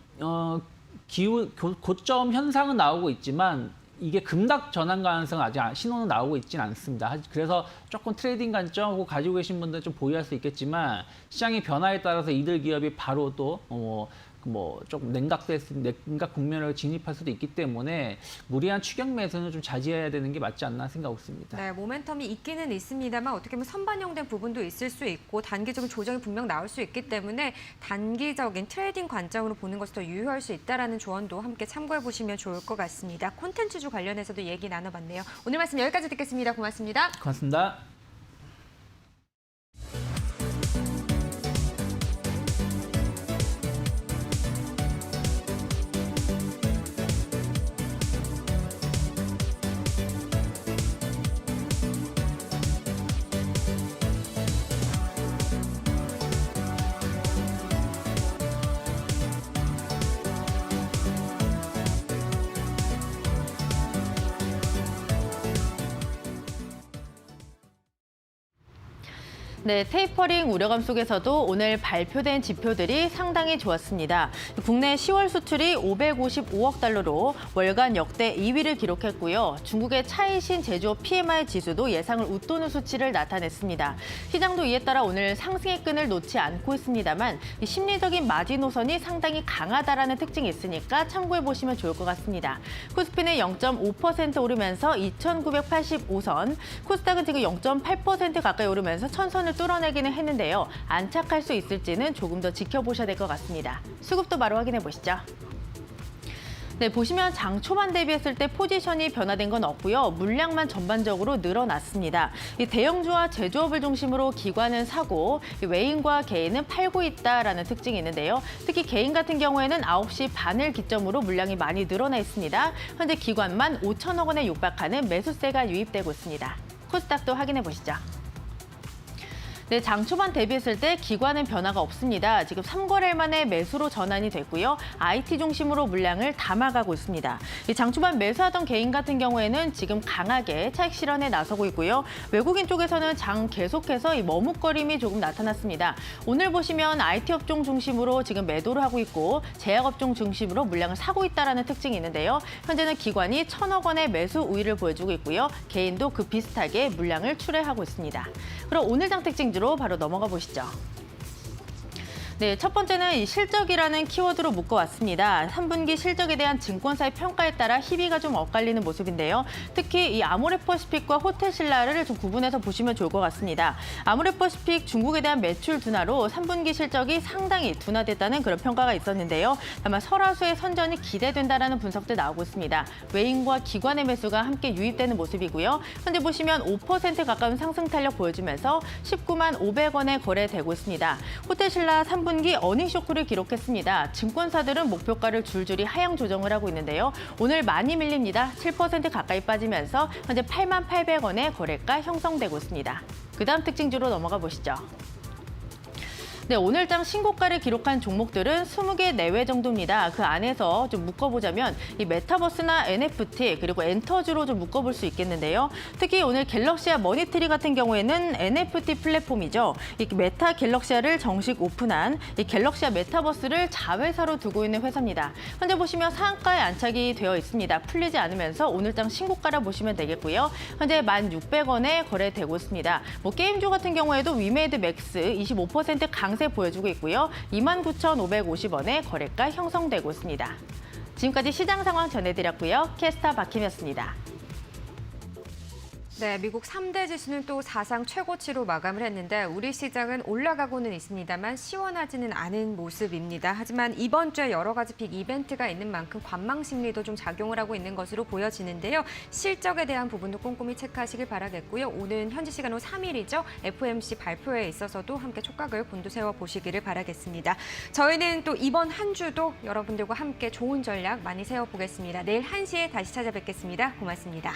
D: 고점 현상은 나오고 있지만 이게 급락 전환 가능성은 아직 신호는 나오고 있지는 않습니다. 그래서 조금 트레이딩 관점 가지고 계신 분들은 좀 보유할 수 있겠지만, 시장의 변화에 따라서 이들 기업이 바로 또 조금 냉각 국면을 진입할 수도 있기 때문에 무리한 추격 매수는 좀 자제해야 되는 게 맞지 않나 생각하고 있습니다.
A: 네, 모멘텀이 있기는 있습니다만 어떻게 보면 선반영된 부분도 있을 수 있고 단기적인 조정이 분명 나올 수 있기 때문에 단기적인 트레이딩 관점으로 보는 것이 더 유효할 수 있다는 조언도 함께 참고해 보시면 좋을 것 같습니다. 콘텐츠주 관련해서도 얘기 나눠봤네요. 오늘 말씀 여기까지 듣겠습니다. 고맙습니다.
D: 고맙습니다.
E: 네, 테이퍼링 우려감 속에서도 오늘 발표된 지표들이 상당히 좋았습니다. 국내 10월 수출이 555억 달러로 월간 역대 2위를 기록했고요. 중국의 차이신 제조업 PMI 지수도 예상을 웃도는 수치를 나타냈습니다. 시장도 이에 따라 오늘 상승의 끈을 놓지 않고 있습니다만 심리적인 마지노선이 상당히 강하다라는 특징이 있으니까 참고해 보시면 좋을 것 같습니다. 코스피는 0.5% 오르면서 2,985선, 코스닥은 지금 0.8% 가까이 오르면서 1,000선을 뚫어내기는 했는데요. 안착할 수 있을지는 조금 더 지켜보셔야 될 것 같습니다. 수급도 바로 확인해 보시죠. 네, 보시면 장 초반 대비했을 때 포지션이 변화된 건 없고요. 물량만 전반적으로 늘어났습니다. 이 대형주와 제조업을 중심으로 기관은 사고, 외인과 개인은 팔고 있다라는 특징이 있는데요. 특히 개인 같은 경우에는 9시 반을 기점으로 물량이 많이 늘어나 있습니다. 현재 기관만 5천억 원에 육박하는 매수세가 유입되고 있습니다. 코스닥도 확인해 보시죠. 네, 장 초반 대비했을 때 기관은 변화가 없습니다. 지금 3거래일 만에 매수로 전환이 됐고요. IT 중심으로 물량을 담아가고 있습니다. 이 장 초반 매수하던 개인 같은 경우에는 지금 강하게 차익 실현에 나서고 있고요. 외국인 쪽에서는 장 계속해서 이 머뭇거림이 조금 나타났습니다. 오늘 보시면 IT 업종 중심으로 지금 매도를 하고 있고 제약 업종 중심으로 물량을 사고 있다는 특징이 있는데요. 현재는 기관이 1,000억 원의 매수 우위를 보여주고 있고요. 개인도 그 비슷하게 물량을 출회하고 있습니다. 그럼 오늘 장 특징 로 바로 넘어가 보시죠. 네, 첫 번째는 이 실적이라는 키워드로 묶어왔습니다. 3분기 실적에 대한 증권사의 평가에 따라 희비가 좀 엇갈리는 모습인데요. 특히 이 아모레퍼시픽과 호텔신라를 좀 구분해서 보시면 좋을 것 같습니다. 아모레퍼시픽 중국에 대한 매출 둔화로 3분기 실적이 상당히 둔화됐다는 그런 평가가 있었는데요. 다만 설화수의 선전이 기대된다라는 분석도 나오고 있습니다. 외인과 기관의 매수가 함께 유입되는 모습이고요. 현재 보시면 5% 가까운 상승 탄력 보여주면서 19만 500원에 거래되고 있습니다. 호텔신라 3분기 어닝 쇼크를 기록했습니다. 증권사들은 목표가를 줄줄이 하향 조정을 하고 있는데요. 오늘 많이 밀립니다. 7% 가까이 빠지면서 현재 8만 800원의 거래가 형성되고 있습니다. 그다음 특징주로 넘어가 보시죠. 네, 오늘장 신고가를 기록한 종목들은 20개 내외 정도입니다. 그 안에서 좀 묶어보자면 이 메타버스나 NFT 그리고 엔터주로 좀 묶어볼 수 있겠는데요. 특히 오늘 갤럭시아 머니트리 같은 경우에는 NFT 플랫폼이죠. 이 메타 갤럭시아를 정식 오픈한 이 갤럭시아 메타버스를 자회사로 두고 있는 회사입니다. 현재 보시면 상한가에 안착이 되어 있습니다. 풀리지 않으면서 오늘장 신고가라 보시면 되겠고요. 현재 1,600원에 거래되고 있습니다. 뭐 게임주 같은 경우에도 위메이드 맥스 25% 강세 보여주고 있고요. 29,550원에 거래가 형성되고 있습니다. 지금까지 시장 상황 전해드렸고요. 캐스터 박힘이었습니다.
A: 네, 미국 3대 지수는 또 사상 최고치로 마감을 했는데 우리 시장은 올라가고는 있습니다만 시원하지는 않은 모습입니다. 하지만 이번 주에 여러 가지 빅 이벤트가 있는 만큼 관망 심리도 좀 작용을 하고 있는 것으로 보여지는데요. 실적에 대한 부분도 꼼꼼히 체크하시길 바라겠고요. 오는 현지 시간으로 3일이죠. FOMC 발표에 있어서도 함께 촉각을 곤두세워 보시기를 바라겠습니다. 저희는 또 이번 한 주도 여러분들과 함께 좋은 전략 많이 세워보겠습니다. 내일 1시에 다시 찾아뵙겠습니다. 고맙습니다.